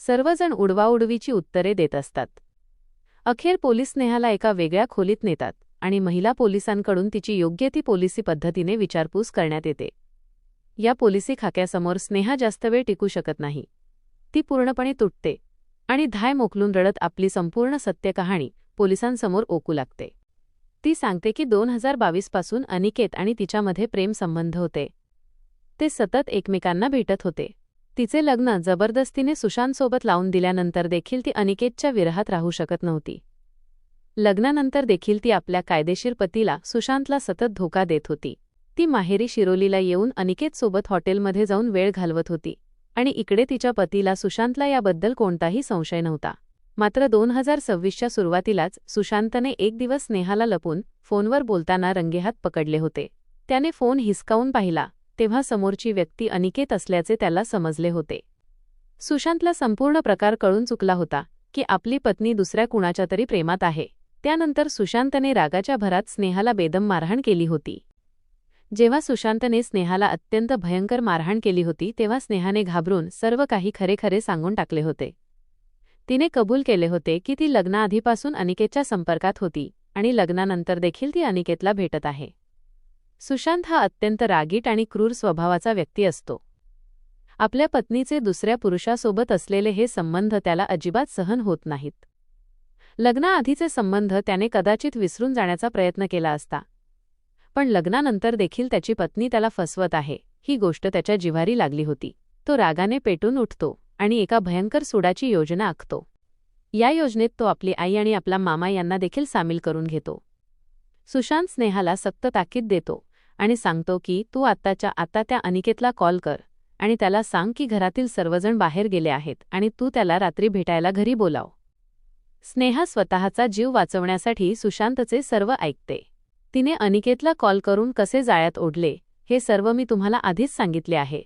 सर्वजण उडवाउडवीची उत्तरे देत असतात. अखेर पोलीस स्नेहाला एका वेगळ्या खोलीत नेतात आणि महिला पोलिसांकडून तिची योग्य ती पोलिसी पद्धतीने विचारपूस करण्यात येते. या पोलिसी खाक्यासमोर स्नेहा जास्त वेळ टिकू शकत नाही. ती पूर्णपणे तुटते आणि धाय मोकलून रडत आपली संपूर्ण सत्य कहाणी पोलिसांसमोर ओकू लागते. ती सांगते की 2022 पासून अनिकेत आणि तिच्यामध्ये प्रेमसंबंध होते. ते सतत एकमेकांना भेटत होते. तिचे लग्न जबरदस्तीने सुशांतसोबत लावून दिल्यानंतर देखील ती अनिकेतच्या विरहात राहू शकत नव्हती. लग्नानंतर देखील ती आपल्या कायदेशीर पतीला सुशांतला सतत धोका देत होती. ती माहेरी शिरोलीला येऊन अनिकेतसोबत हॉटेलमध्ये जाऊन वेळ घालवत होती आणि इकडे तिच्या पतीला सुशांतला याबद्दल कोणताही संशय नव्हता. मात्र 2026च्या सुरुवातीलाच सुशांतने एक दिवस स्नेहाला लपून फोनवर बोलताना रंगेहात पकडले होते. त्याने फोन हिसकावून पाहिला तेव्हा समोरची व्यक्ती अनिकेत असल्याचे त्याला समजले होते. सुशांतला संपूर्ण प्रकार कळून चुकला होता की आपली पत्नी दुसऱ्या कुणाच्या तरी प्रेमात आहे. त्यानंतर सुशांतने रागाच्या भरात स्नेहाला बेदम मारहाण केली होती. जेव्हा सुशांतने स्नेहाला अत्यंत भयंकर मारहाण केली होती तेव्हा स्नेहाने घाबरून सर्व काही खरे सांगून टाकले होते. तिने कबूल केले होते की ती लग्नाआधीपासून अनिकेतच्या संपर्कात होती आणि लग्नानंतर देखील ती अनिकेतला भेटत आहे. सुशांत हा अत्यंत रागीट आणि क्रूर स्वभावाचा व्यक्ती असतो. आपल्या पत्नीचे दुसऱ्या पुरुषासोबत असलेले हे संबंध त्याला अजिबात सहन होत नाहीत. लग्नाआधीचे संबंध त्याने कदाचित विसरून जाण्याचा प्रयत्न केला असता, पण लग्नानंतर देखील त्याची पत्नी त्याला फसवत आहे ही गोष्ट त्याच्या जिव्हारी लागली होती. तो रागाने पेटून उठतो आणि एका भयंकर सुडाची योजना आखतो. या योजनेत तो आपली आई आणि आपला मामा यांना देखील सामील करून घेतो. सुशांत स्नेहाला सक्त ताकीद देतो आणि सांगतो की तू आत्ताच्या आत्ता त्या अनिकेतला कॉल कर आणि त्याला सांग की घरातील सर्वजण बाहेर गेले आहेत आणि तू त्याला रात्री भेटायला घरी बोलाव. स्नेहा स्वतःचा जीव वाचवण्यासाठी सुशांतचे सर्व ऐकते. तिने अनिकेतला कॉल करून कसे जाळ्यात ओढले हे सर्व मी तुम्हाला आधीच सांगितले आहे.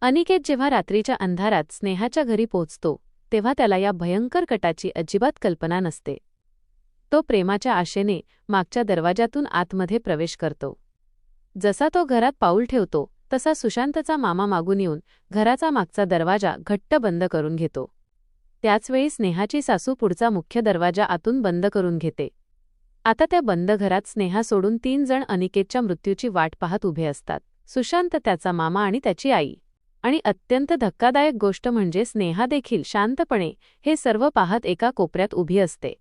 अनिकेत जेव्हा रात्रीच्या अंधारात स्नेहाच्या घरी पोहोचतो तेव्हा त्याला या भयंकर कटाची अजिबात कल्पना नसते. तो प्रेमाच्या आशेने मागच्या दरवाजातून आतमध्ये प्रवेश करतो. जसा तो घरात पाऊल ठेवतो तसा सुशांतचा मामा मागून येऊन घराचा मागचा दरवाजा घट्ट बंद करून घेतो. त्याचवेळी स्नेहाची सासू पुढचा मुख्य दरवाजा आतून बंद करून घेते. आता त्या बंद घरात स्नेहा सोडून 3 जण अनिकेतच्या मृत्यूची वाट पाहत उभे असतात. सुशांत, त्याचा मामा आणि त्याची आई. आणि अत्यंत धक्कादायक गोष्ट म्हणजे स्नेहा देखील शांतपणे हे सर्व पाहत एका कोपऱ्यात उभी असते.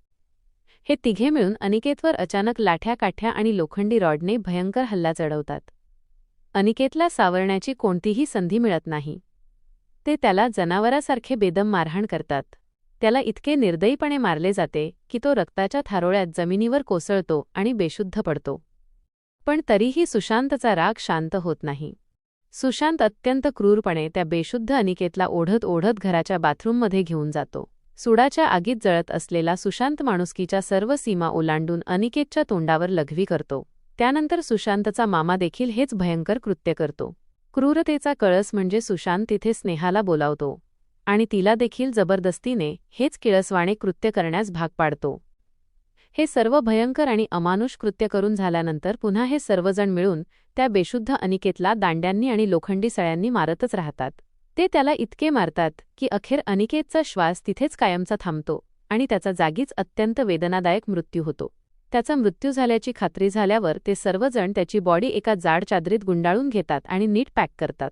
हे तिघे मिळून अनिकेतवर अचानक लाठ्या काठ्या आणि लोखंडी रॉडने भयंकर हल्ला चढवतात. अनिकेतला सावरण्याची कोणतीही संधी मिळत नाही. ते त्याला जनावरासारखे बेदम मारहाण करतात. त्याला इतके निर्दयीपणे मारले जाते की तो रक्ताच्या थारोळ्यात जमिनीवर कोसळतो आणि बेशुद्ध पडतो. पण तरीही सुशांतचा राग शांत होत नाही. सुशांत अत्यंत क्रूरपणे त्या बेशुद्ध अनिकेतला ओढत ओढत घराच्या बाथरूममध्ये घेऊन जातो. सुडाच्या आगीत जळत असलेला सुशांत माणुसकीच्या सर्व सीमा ओलांडून अनिकेतच्या तोंडावर लघवी करतो. त्यानंतर सुशांतचा मामा देखील हेच भयंकर कृत्य करतो. क्रूरतेचा कळस म्हणजे सुशांत तिथे स्नेहाला बोलावतो आणि तिला देखील जबरदस्तीने हेच किळसवाणे कृत्य करण्यास भाग पाडतो. हे सर्व भयंकर आणि अमानुष कृत्य करून झाल्यानंतर पुन्हा हे सर्वजण मिळून त्या बेशुद्ध अनिकेतला दांड्यांनी आणि लोखंडी सळ्यांनी मारतच राहतात. ते त्याला इतके मारतात की अखेर अनिकेतचा श्वास तिथेच कायमचा थांबतो आणि त्याचा जागीच अत्यंत वेदनादायक मृत्यू होतो. त्याचा मृत्यू झाल्याची खात्री झाल्यावर ते सर्वजण त्याची बॉडी एका जाड चादरीत गुंडाळून घेतात आणि नीट पॅक करतात.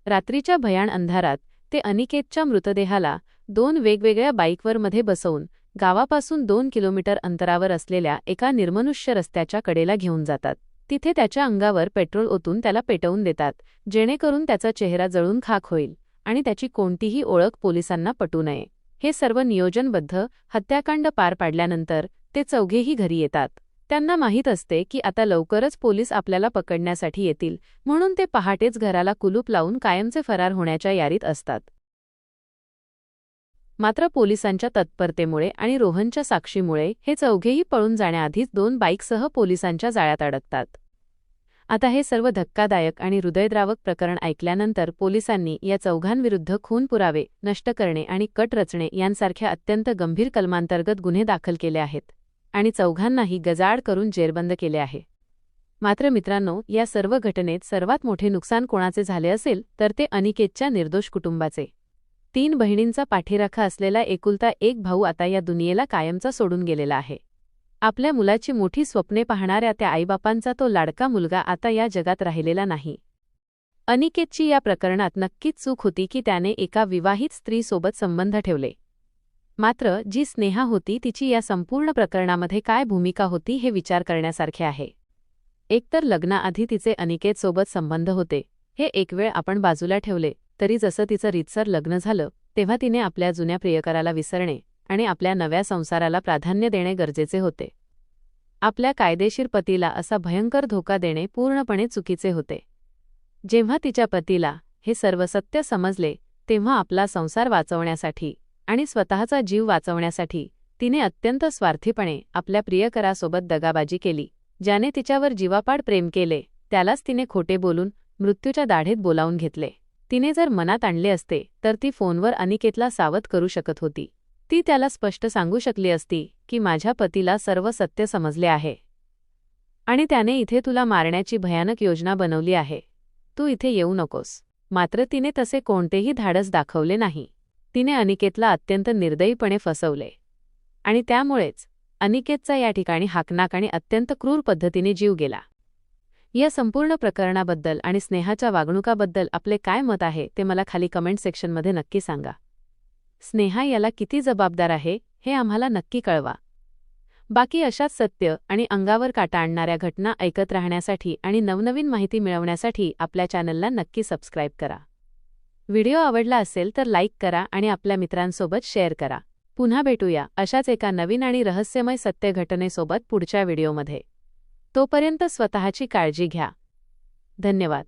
रात्रीच्या भयाण अंधारात ते अनिकेतच्या मृतदेहाला 2 वेगवेगळ्या बाईकवर मध्ये बसवून गावापासून 2 किलोमीटर अंतरावर असलेल्या एका निर्मनुष्य रस्त्याच्या कडेला घेऊन जातात. तिथे त्याच्या अंगावर पेट्रोल ओतून त्याला पेटवून देतात जेणेकरून त्याचा चेहरा जळून खाक होईल आणि त्याची कोणतीही ओळख पोलिसांना पटू नये. हे सर्व नियोजनबद्ध हत्याकांड पार पाडल्यानंतर ते चौघेही घरी येतात. त्यांना माहीत असते की आता लवकरच पोलीस आपल्याला पकडण्यासाठी येतील, म्हणून ते पहाटेच घराला कुलूप लावून कायमचे फरार होण्याच्या यारीत असतात. मात्र पोलिसांच्या तत्परतेमुळे आणि रोहनच्या साक्षीमुळे हे चौघेही पळून जाण्याआधीच 2 बाईकसह पोलिसांच्या जाळ्यात अडकतात. आता हे सर्व धक्कादायक आणि हृदयद्रावक प्रकरण ऐकल्यानंतर पोलिसांनी या चौघांविरुद्ध खून पुरावे नष्ट करणे आणि कट रचणे यांसारख्या अत्यंत गंभीर कलमांतर्गत गुन्हे दाखल केले आहेत आणि चौघांनाही गजाआड करून जेरबंद केले आहे. मात्र मित्रांनो, या सर्व घटनेत सर्वात मोठे नुकसान कोणाचे झाले असेल तर ते अनिकेतच्या निर्दोष कुटुंबाचे. 3 बहिणींचा पाठीराखा असलेला एकुलता एक भाऊ आता या दुनियेला कायमचा सोडून गेलेला आहे. आपल्या मुलाची मोठी स्वप्ने पाहणाऱ्या त्या आईबापांचा तो लाडका मुलगा आता या जगात राहिलेला नाही. अनिकेतची या प्रकरणात नक्कीच चूक होती की त्याने एका विवाहित स्त्रीसोबत संबंध ठेवले. मात्र जी स्नेहा होती तिची या संपूर्ण प्रकरणामध्ये काय भूमिका होती हे विचार करण्यासारखे आहे. एकतर लग्नाआधी तिचे अनिकेतसोबत संबंध होते, हे एक वेळ आपण बाजूला ठेवले तरी जसं तिचं रीतसर लग्न झालं तेव्हा तिने आपल्या जुन्या प्रियकराला विसरणे आणि आपल्या नव्या संसाराला प्राधान्य देणे गरजेचे होते. आपल्या कायदेशीर पतीला असा भयंकर धोका देणे पूर्णपणे चुकीचे होते. जेव्हा तिच्या पतीला हे सर्व सत्य समजले तेव्हा आपला संसार वाचवण्यासाठी आणि स्वतःचा जीव वाचवण्यासाठी तिने अत्यंत स्वार्थीपणे आपल्या प्रियकरासोबत दगाबाजी केली. ज्याने तिच्यावर जीवापाड प्रेम केले त्यालाच तिने खोटे बोलून मृत्यूच्या दाढेत बोलावून घेतले. तिने जर मनात आणले असते तर ती फोनवर अनिकेतला सावध करू शकत होती. ती त्याला स्पष्ट सांगू शकली असती की माझ्या पतीला सर्व सत्य समजले आहे आणि त्याने इथे तुला मारण्याची भयानक योजना बनवली आहे, तू इथे येऊ नकोस. मात्र तिने तसे कोणतेही धाडस दाखवले नाही. तिने अनिकेतला अत्यंत निर्दयीपणे फसवले आणि त्यामुळेच अनिकेतचा या ठिकाणी हाकनाक आणि अत्यंत क्रूर पद्धतीने जीव गेला. या संपूर्ण प्रकरणाबद्दल आणि स्नेहाच्या वागणुकाबद्दल आपले काय मत आहे ते मला खाली कमेंट सेक्शनमध्ये नक्की सांगा. स्नेहा याला किती जबाबदार आहे हे आम्हाला नक्की कळवा. बाकी अशाच सत्य आणि अंगावर काटा आणणाऱ्या घटना ऐकत राहण्यासाठी आणि नवनवीन माहिती मिळवण्यासाठी आपल्या चॅनलला नक्की सबस्क्राईब करा. व्हिडिओ आवडला असेल तर लाईक करा आणि आपल्या मित्रांसोबत शेअर करा. पुन्हा भेटूया अशाच एका नवीन आणि रहस्यमय सत्य घटनेसोबत पुढच्या व्हिडिओमध्ये. तोपर्यंत स्वतःची काळजी घ्या. धन्यवाद.